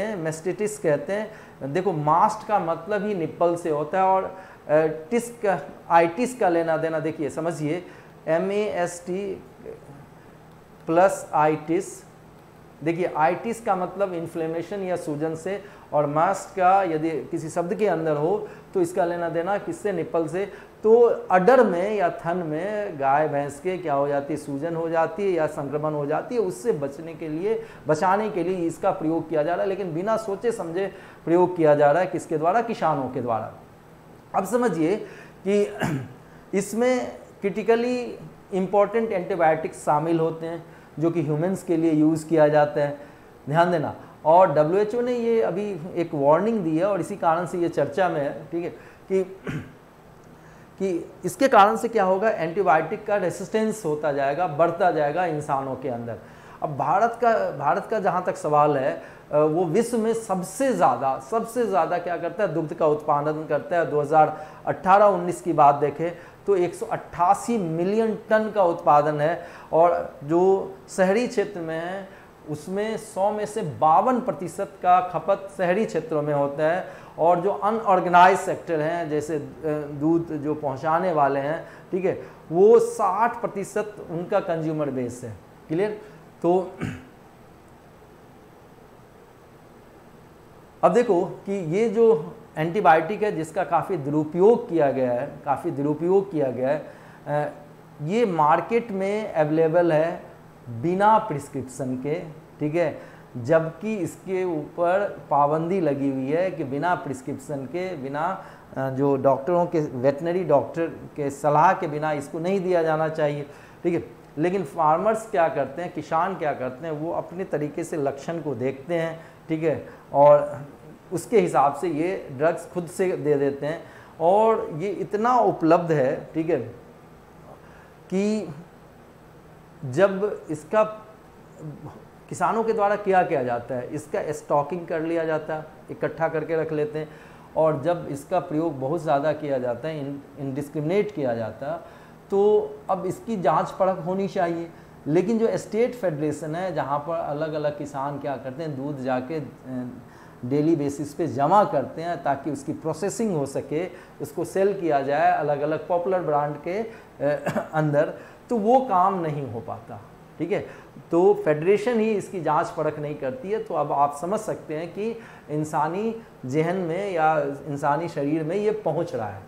हैं। देखो, मास्ट का मतलब ही निप्पल से होता है, और आइटिस का लेना देना देखिए, समझिए, MAST प्लस आइटिस, देखिए आइटिस का मतलब इन्फ्लेमेशन या सूजन से, और मास्ट का यदि किसी शब्द के अंदर हो तो इसका लेना देना किससे, निप्पल से। तो अडर में या थन में गाय भैंस के क्या हो जाती है, सूजन हो जाती है या संक्रमण हो जाती है, उससे बचाने के लिए इसका प्रयोग किया जा रहा है, लेकिन बिना सोचे समझे प्रयोग किया जा रहा है, किसके द्वारा, किसानों के द्वारा। अब समझिए कि इसमें क्रिटिकली इम्पॉर्टेंट एंटीबायोटिक्स शामिल होते हैं जो कि ह्यूमंस के लिए यूज़ किया जाता है, ध्यान देना। और WHO ने ये अभी एक वार्निंग दी है, और इसी कारण से ये चर्चा में है, ठीक है, कि इसके कारण से क्या होगा, एंटीबायोटिक का रेसिस्टेंस होता जाएगा, बढ़ता जाएगा इंसानों के अंदर। अब भारत का जहाँ तक सवाल है, वो विश्व में सबसे ज़्यादा क्या करता है, दुग्ध का उत्पादन करता है। 2018-19 की बात देखें तो 188 मिलियन टन का उत्पादन है, और जो शहरी क्षेत्र में है उसमें 100 में से 52% का खपत शहरी क्षेत्रों में होता है, और जो अनऑर्गेनाइज सेक्टर हैं, जैसे दूध जो पहुंचाने वाले हैं, ठीक है, वो 60% उनका कंज्यूमर बेस है। क्लियर? तो अब देखो कि ये जो एंटीबायोटिक है जिसका काफ़ी दुरुपयोग किया गया है, ये मार्केट में अवेलेबल है बिना प्रिस्क्रिप्शन के, ठीक है, जबकि इसके ऊपर पाबंदी लगी हुई है कि बिना प्रिस्क्रिप्शन के, बिना जो डॉक्टरों के, वेटनरी डॉक्टर के सलाह के बिना इसको नहीं दिया जाना चाहिए, ठीक है। लेकिन फार्मर्स क्या करते हैं, किसान क्या करते हैं, वो अपने तरीके से लक्षण को देखते हैं, ठीक है, और उसके हिसाब से ये ड्रग्स खुद से दे देते हैं, और ये इतना उपलब्ध है, ठीक है, कि जब इसका किसानों के द्वारा किया जाता है, इसका स्टॉकिंग कर लिया जाता है, इकट्ठा करके रख लेते हैं, और जब इसका प्रयोग बहुत ज़्यादा किया जाता है, इनडिस्क्रिमिनेट किया जाता है, तो अब इसकी जांच परख होनी चाहिए। लेकिन जो स्टेट फेडरेशन है, जहाँ पर अलग अलग किसान क्या करते हैं, दूध जाके डेली बेसिस पे जमा करते हैं ताकि उसकी प्रोसेसिंग हो सके, उसको सेल किया जाए अलग अलग पॉपुलर ब्रांड के अंदर, तो वो काम नहीं हो पाता, ठीक है। तो फेडरेशन ही इसकी जांच परख नहीं करती है। तो अब आप समझ सकते हैं कि इंसानी जहन में या इंसानी शरीर में ये पहुंच रहा है।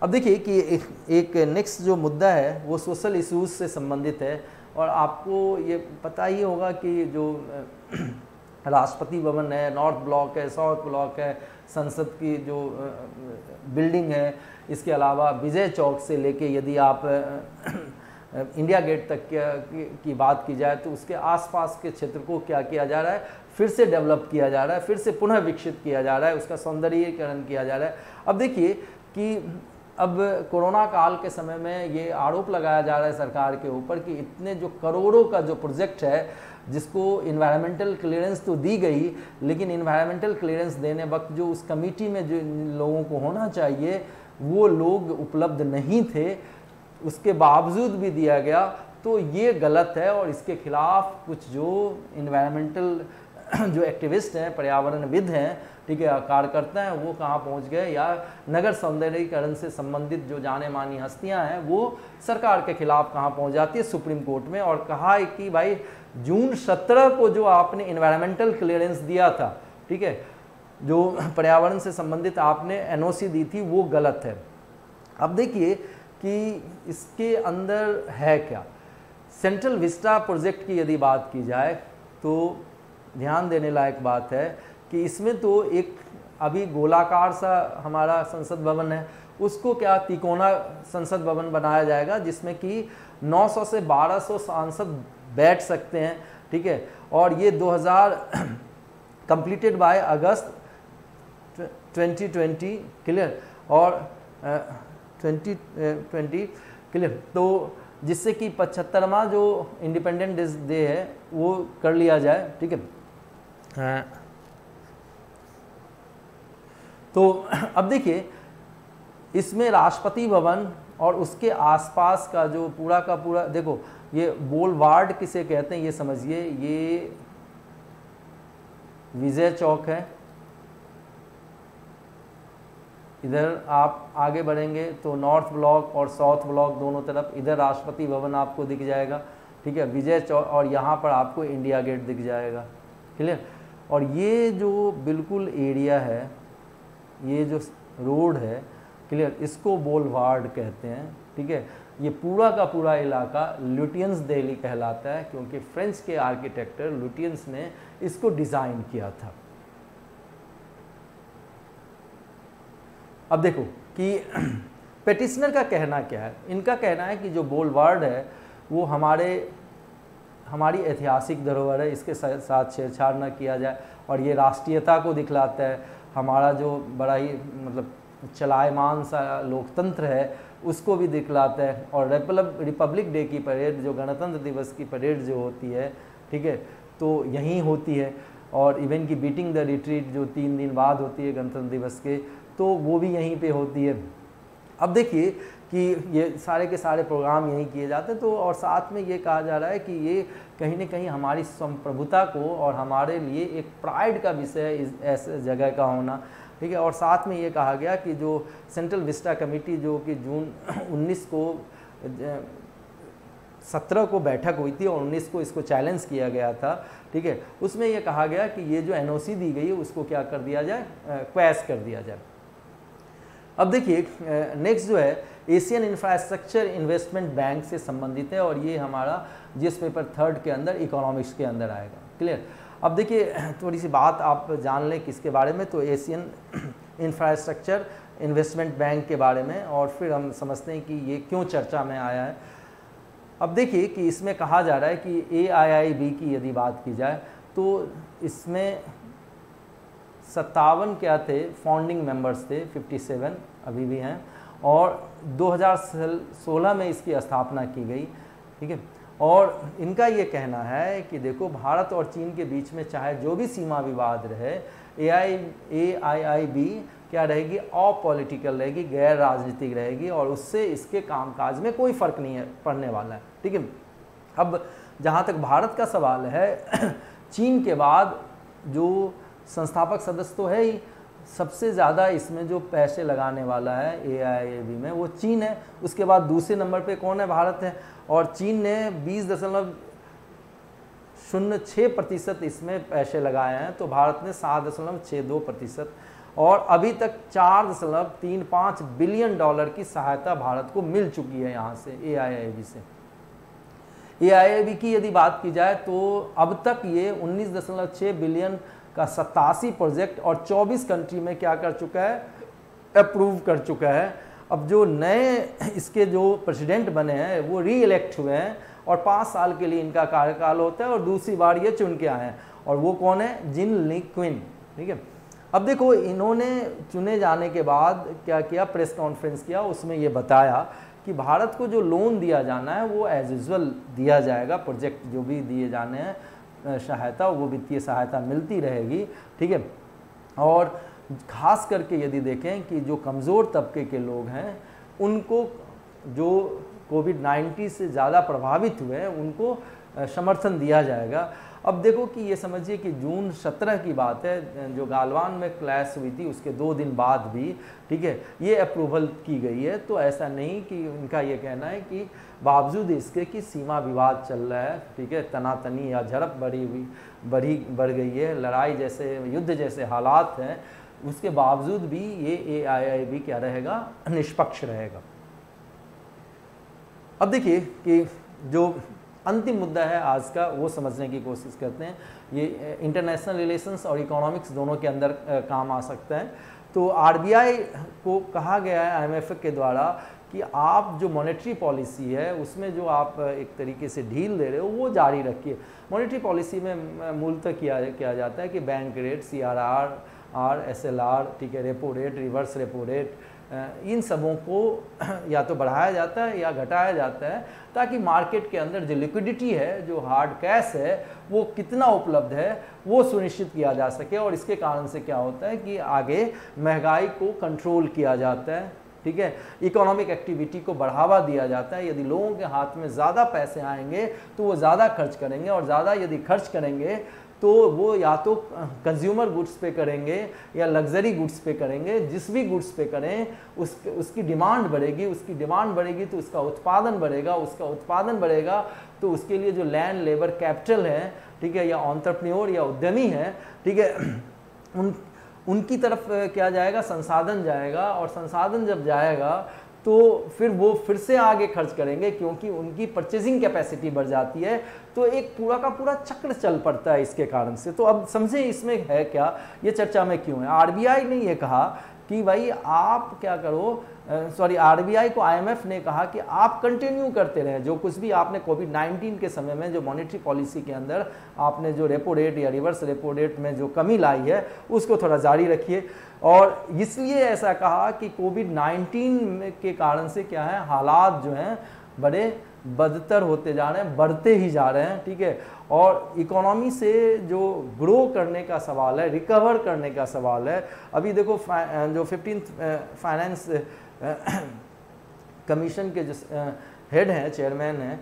अब देखिए कि एक नेक्स्ट जो मुद्दा है वो सोशल इश्यूज से संबंधित है, और आपको ये पता ही होगा कि जो राष्ट्रपति भवन है, नॉर्थ ब्लॉक है, साउथ ब्लॉक है, संसद की जो बिल्डिंग है, इसके अलावा विजय चौक से लेके यदि आप इंडिया गेट तक की बात की जाए तो उसके आसपास के क्षेत्र को क्या किया जा रहा है, फिर से डेवलप किया जा रहा है, फिर से पुनः विकसित किया जा रहा है, उसका सौंदर्यीकरण किया जा रहा है। अब देखिए कि अब कोरोना काल के समय में ये आरोप लगाया जा रहा है सरकार के ऊपर कि इतने जो करोड़ों का जो प्रोजेक्ट है जिसको इन्वायरमेंटल क्लियरेंस तो दी गई, लेकिन इन्वायरमेंटल क्लियरेंस देने वक्त जो उस कमेटी में जो लोगों को होना चाहिए वो लोग उपलब्ध नहीं थे, उसके बावजूद भी दिया गया, तो ये गलत है। और इसके खिलाफ कुछ जो इन्वायरमेंटल जो एक्टिविस्ट हैं, पर्यावरणविद हैं, ठीक है, कार्यकर्ता हैं, वो कहाँ पहुँच गए, या नगर सौंदर्यीकरण से संबंधित जो जाने मानी हस्तियाँ हैं वो सरकार के खिलाफ कहाँ पहुँच जाती है, सुप्रीम कोर्ट में, और कहा है कि भाई जून 17 को जो आपने इन्वायरमेंटल क्लियरेंस दिया था, ठीक है, जो पर्यावरण से संबंधित आपने एनओसी दी थी, वो गलत है। अब देखिए कि इसके अंदर है क्या। सेंट्रल विस्टा प्रोजेक्ट की यदि बात की जाए तो ध्यान देने लायक बात है कि इसमें तो एक अभी गोलाकार सा हमारा संसद भवन है, उसको क्या तिकोना संसद भवन बनाया जाएगा जिसमें कि 900 से 1200 सांसद बैठ सकते हैं, ठीक है, और ये 2000 कंप्लीटेड बाय अगस्त 2020 क्लियर, और 2020 क्लियर, तो जिससे कि 75वां जो इंडिपेंडेंस डे है वो कर लिया जाए, ठीक है। तो अब देखिए इसमें राष्ट्रपति भवन और उसके आसपास का जो पूरा का पूरा, देखो ये बोलवार्ड किसे कहते हैं ये समझिए, ये विजय चौक है, इधर आप आगे बढ़ेंगे तो नॉर्थ ब्लॉक और साउथ ब्लॉक दोनों तरफ, इधर राष्ट्रपति भवन आपको दिख जाएगा, ठीक है, विजय चौक, और यहाँ पर आपको इंडिया गेट दिख जाएगा, क्लियर। और ये जो बिल्कुल एरिया है, ये जो रोड है, क्लियर, इसको बोलवार्ड कहते हैं, ठीक है। ये पूरा का पूरा इलाका लुटियंस दिल्ली कहलाता है क्योंकि फ्रेंच के आर्किटेक्टर लुटियंस ने इसको डिज़ाइन किया था। अब देखो कि पेटिशनर का कहना क्या है। इनका कहना है कि जो बोलवार्ड है वो हमारी ऐतिहासिक धरोहर है, इसके साथ छेड़छाड़ न किया जाए, और ये राष्ट्रीयता को दिखलाता है, हमारा जो बड़ा ही मतलब चलायमान सा लोकतंत्र है उसको भी दिखलाता है, और रिपब्लिक डे की परेड, जो गणतंत्र दिवस की परेड जो होती है, ठीक है, तो यहीं होती है, और इवन की बीटिंग द रिट्रीट जो 3 दिन बाद होती है गणतंत्र दिवस के, तो वो भी यहीं पे होती है। अब देखिए कि ये सारे के सारे प्रोग्राम यहीं किए जाते हैं, तो और साथ में ये कहा जा रहा है कि ये कहीं न कहीं हमारी संप्रभुता को और हमारे लिए एक प्राइड का विषय है इस ऐसे जगह का होना, ठीक है। और साथ में ये कहा गया कि जो सेंट्रल विस्टा कमेटी जो कि जून 19 को 17 को बैठक हुई थी और 19 को इसको चैलेंज किया गया था, ठीक है, उसमें ये कहा गया कि ये जो एनओसी दी गई है उसको क्या कर दिया जाए, क्वैश कर दिया जाए। अब देखिए नेक्स्ट जो है एशियन इंफ्रास्ट्रक्चर इन्वेस्टमेंट बैंक से संबंधित है, और ये हमारा जीएस पेपर 3 के अंदर इकोनॉमिक्स के अंदर आएगा, क्लियर। अब देखिए थोड़ी सी बात आप जान लें किसके बारे में, तो एशियन इंफ्रास्ट्रक्चर इन्वेस्टमेंट बैंक के बारे में, और फिर हम समझते हैं कि ये क्यों चर्चा में आया है। अब देखिए कि इसमें कहा जा रहा है कि AIIB की यदि बात की जाए तो इसमें 57 क्या थे फाउंडिंग मेंबर्स थे, 57 अभी भी हैं, और 2016 में इसकी स्थापना की गई, ठीक है। और इनका ये कहना है कि देखो भारत और चीन के बीच में चाहे जो भी सीमा विवाद रहे, AIIB क्या रहेगी, अपॉलिटिकल रहेगी, गैर राजनीतिक रहेगी, और उससे इसके कामकाज में कोई फ़र्क नहीं है पड़ने वाला है, ठीक है। अब जहाँ तक भारत का सवाल है, चीन के बाद जो संस्थापक सदस्य तो है ही, सबसे ज़्यादा इसमें जो पैसे लगाने वाला है AIIB में वो चीन है, उसके बाद दूसरे नंबर पे कौन है, भारत है, और चीन ने 20.06% इसमें पैसे लगाए हैं, तो भारत ने 7.62%, और अभी तक $4.35 बिलियन की सहायता भारत को मिल चुकी है यहाँ से AIIB से। AIIB की यदि बात की जाए तो अब तक ये 19.6 बिलियन का 87 प्रोजेक्ट और 24 कंट्री में क्या कर चुका है, अप्रूव कर चुका है। अब जो नए इसके जो प्रेसिडेंट बने हैं वो री इलेक्ट हुए हैं और 5 साल के लिए इनका कार्यकाल होता है और दूसरी बार ये चुन के आए हैं, और वो कौन है? जिन ली क्विन, ठीक है। अब देखो इन्होंने चुने जाने के बाद क्या किया, प्रेस कॉन्फ्रेंस किया, उसमें ये बताया कि भारत को जो लोन दिया जाना है वो एज यूजुअल दिया जाएगा, प्रोजेक्ट जो भी दिए जाने हैं सहायता, वो वित्तीय सहायता मिलती रहेगी, ठीक है। और खास करके यदि देखें कि जो कमज़ोर तबके के लोग हैं उनको, जो कोविड-19 से ज़्यादा प्रभावित हुए हैं, उनको समर्थन दिया जाएगा। अब देखो कि ये समझिए कि जून 17 की बात है, जो गालवान में क्लैश हुई थी उसके 2 दिन बाद भी, ठीक है, ये अप्रूवल की गई है। तो ऐसा नहीं कि इनका ये कहना है कि बावजूद इसके कि सीमा विवाद चल रहा है, ठीक है, तनातनी या झड़प बढ़ गई है, लड़ाई जैसे, युद्ध जैसे हालात हैं, उसके बावजूद भी ये AIIB क्या रहेगा? निष्पक्ष रहेगा। अब देखिए कि जो अंतिम मुद्दा है आज का वो समझने की कोशिश करते हैं। ये इंटरनेशनल रिलेशंस और इकोनॉमिक्स दोनों के अंदर काम आ सकता है। तो RBI को कहा गया है IMF के द्वारा कि आप जो मॉनेटरी पॉलिसी है उसमें जो आप एक तरीके से ढील दे रहे हो वो जारी रखिए। मॉनेटरी पॉलिसी में मूलतः किया जाता है कि बैंक रेट, CRR, SLR, ठीक है, repo rate, reverse repo rate, इन सबों को या तो बढ़ाया जाता है या घटाया जाता है, ताकि मार्केट के अंदर जो लिक्विडिटी है, जो हार्ड कैश है, वो कितना उपलब्ध है वो सुनिश्चित किया जा सके। और इसके कारण से क्या होता है कि आगे महंगाई को कंट्रोल किया जाता है, ठीक है, इकोनॉमिक एक्टिविटी को बढ़ावा दिया जाता है। यदि लोगों के हाथ में ज़्यादा पैसे आएंगे तो वो ज़्यादा खर्च करेंगे, और ज़्यादा यदि खर्च करेंगे तो वो या तो कंज्यूमर गुड्स पे करेंगे या लग्जरी गुड्स पे करेंगे। जिस भी गुड्स पे करें उसकी डिमांड बढ़ेगी, उसकी डिमांड बढ़ेगी तो उसका उत्पादन बढ़ेगा, उसका उत्पादन बढ़ेगा तो उसके लिए जो लैंड, लेबर, कैपिटल है, ठीक है, या एंटरप्रेन्योर या उद्यमी है, ठीक है, उनकी तरफ क्या जाएगा? संसाधन जाएगा। और संसाधन जब जाएगा तो फिर वो फिर से आगे खर्च करेंगे, क्योंकि उनकी परचेजिंग कैपेसिटी बढ़ जाती है। तो एक पूरा का पूरा चक्र चल पड़ता है इसके कारण से। तो अब समझें इसमें है क्या, ये चर्चा में क्यों है। RBI ने ये कहा कि भाई आप क्या करो, RBI को IMF ने कहा कि आप कंटिन्यू करते रहें जो कुछ भी आपने कोविड-19 के समय में जो मॉनेटरी पॉलिसी के अंदर आपने जो रेपो रेट या रिवर्स रेपो रेट में जो कमी लाई है उसको थोड़ा जारी रखिए। और इसलिए ऐसा कहा कि कोविड-19 के कारण से क्या है, हालात जो हैं बड़े बदतर होते जा रहे हैं, बढ़ते ही जा रहे हैं, ठीक है। और इकोनॉमी से जो ग्रो करने का सवाल है, रिकवर करने का सवाल है, अभी देखो जो 15th फाइनेंस कमीशन के जो हेड हैं, चेयरमैन हैं,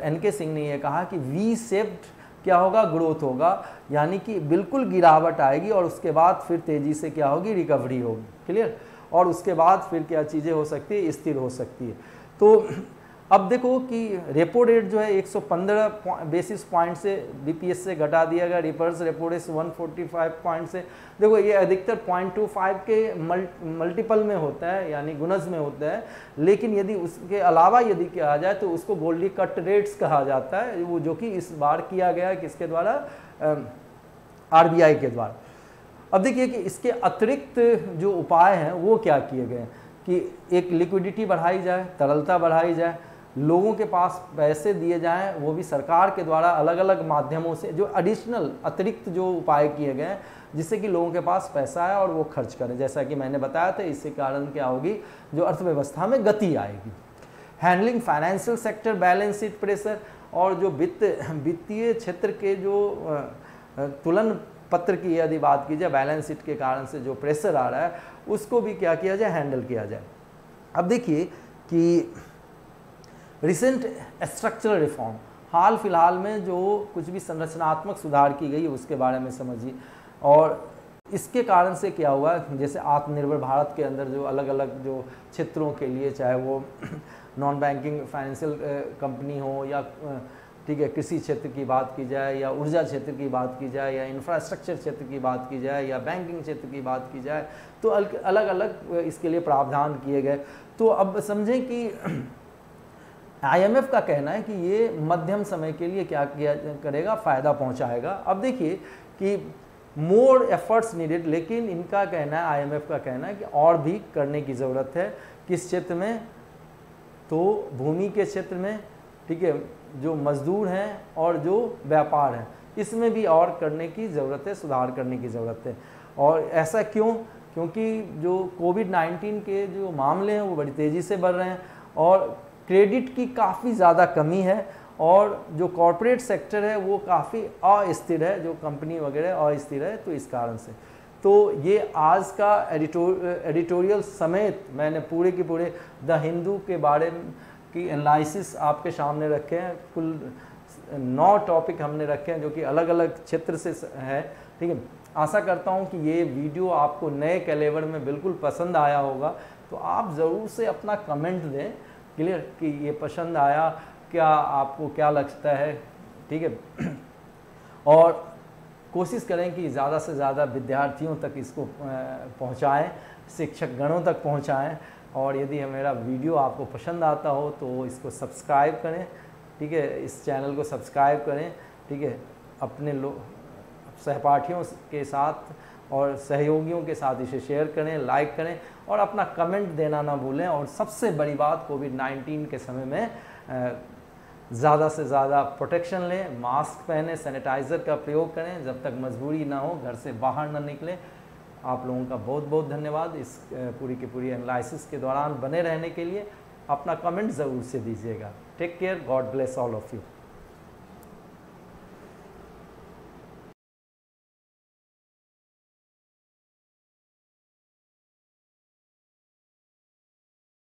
NK सिंह ने ये कहा कि वी शेप्ड क्या होगा, ग्रोथ होगा, यानी कि बिल्कुल गिरावट आएगी और उसके बाद फिर तेज़ी से क्या होगी, रिकवरी होगी, क्लियर। और उसके बाद फिर क्या चीज़ें हो सकती है, स्थिर हो सकती है। तो अब देखो कि रेपो रेट जो है 115 बेसिस पॉइंट से BPS से घटा दिया गया, रिवर्स रेपो रेट 145 पॉइंट से। देखो ये अधिकतर 0.25 के मल्टीपल में होता है, यानी गुणज में होता है, लेकिन यदि उसके अलावा यदि कहा जाए तो उसको गोल्डी कट रेट्स कहा जाता है, वो जो कि इस बार किया गया किसके द्वारा, RBI के द्वारा। अब देखिए कि इसके अतिरिक्त जो उपाय हैं वो क्या किए गए कि एक लिक्विडिटी बढ़ाई जाए, तरलता बढ़ाई जाए, लोगों के पास पैसे दिए जाएं, वो भी सरकार के द्वारा अलग अलग माध्यमों से, जो एडिशनल अतिरिक्त जो उपाय किए गए जिससे कि लोगों के पास पैसा आए और वो खर्च करें। जैसा कि मैंने बताया था, इसके कारण क्या होगी, जो अर्थव्यवस्था में गति आएगी। Handling financial sector balance sheet pressure, और जो वित्तीय क्षेत्र के जो तुलन पत्र की यदि बात की जाए, बैलेंस शीट के कारण से जो प्रेशर आ रहा है उसको भी क्या किया जाए, हैंडल किया जाए। अब देखिए कि रिसेंट स्ट्रक्चरल रिफॉर्म, हाल फिलहाल में जो कुछ भी संरचनात्मक सुधार की गई उसके बारे में समझिए। और इसके कारण से क्या हुआ, जैसे आत्मनिर्भर भारत के अंदर जो अलग अलग जो क्षेत्रों के लिए, चाहे वो नॉन बैंकिंग फाइनेंशियल कंपनी हो या ठीक है कृषि क्षेत्र की बात की जाए, या ऊर्जा क्षेत्र की बात की जाए, या इंफ्रास्ट्रक्चर क्षेत्र की बात की जाए, या बैंकिंग क्षेत्र की बात की जाए, तो अलग अलग इसके लिए प्रावधान किए गए। तो अब समझें कि IMF का कहना है कि ये मध्यम समय के लिए क्या किया करेगा, फ़ायदा पहुंचाएगा। अब देखिए कि मोर एफर्ट्स नीडेड। लेकिन इनका कहना है, आईएमएफ का कहना है कि और भी करने की ज़रूरत है। किस क्षेत्र में? तो भूमि के क्षेत्र में, ठीक है, जो मजदूर हैं और जो व्यापार है, इसमें भी और करने की ज़रूरत है, सुधार करने की ज़रूरत है। और ऐसा क्यों? क्योंकि जो कोविड-19 के जो मामले हैं वो बड़ी तेज़ी से बढ़ रहे हैं और क्रेडिट की काफ़ी ज़्यादा कमी है और जो कॉरपोरेट सेक्टर है वो काफ़ी अस्थिर है, जो कंपनी वगैरह अस्थिर है। तो इस कारण से तो ये आज का एडिटोरियल समेत मैंने पूरे के पूरे द हिंदू के बारे में की एनालिसिस आपके सामने रखे हैं। कुल 9 टॉपिक हमने रखे हैं जो कि अलग अलग क्षेत्र से है, ठीक है। आशा करता हूं कि ये वीडियो आपको नए कैलेवर में बिल्कुल पसंद आया होगा। तो आप ज़रूर से अपना कमेंट दें, क्लियर, कि ये पसंद आया, क्या आपको क्या लगता है, ठीक है। और कोशिश करें कि ज़्यादा से ज़्यादा विद्यार्थियों तक इसको पहुंचाएं, शिक्षक गणों तक पहुंचाएं। और यदि मेरा वीडियो आपको पसंद आता हो तो इसको सब्सक्राइब करें, ठीक है, इस चैनल को सब्सक्राइब करें, ठीक है, अपने सहपाठियों के साथ और सहयोगियों के साथ इसे शेयर करें, लाइक करें और अपना कमेंट देना ना भूलें। और सबसे बड़ी बात, कोविड-19 के समय में ज़्यादा से ज़्यादा प्रोटेक्शन लें, मास्क पहने, सैनिटाइज़र का प्रयोग करें, जब तक मजबूरी ना हो घर से बाहर ना निकलें। आप लोगों का बहुत बहुत धन्यवाद इस पूरी की पूरी एनालिसिस के दौरान बने रहने के लिए। अपना कमेंट ज़रूर से दीजिएगा। Take care, God bless all of you.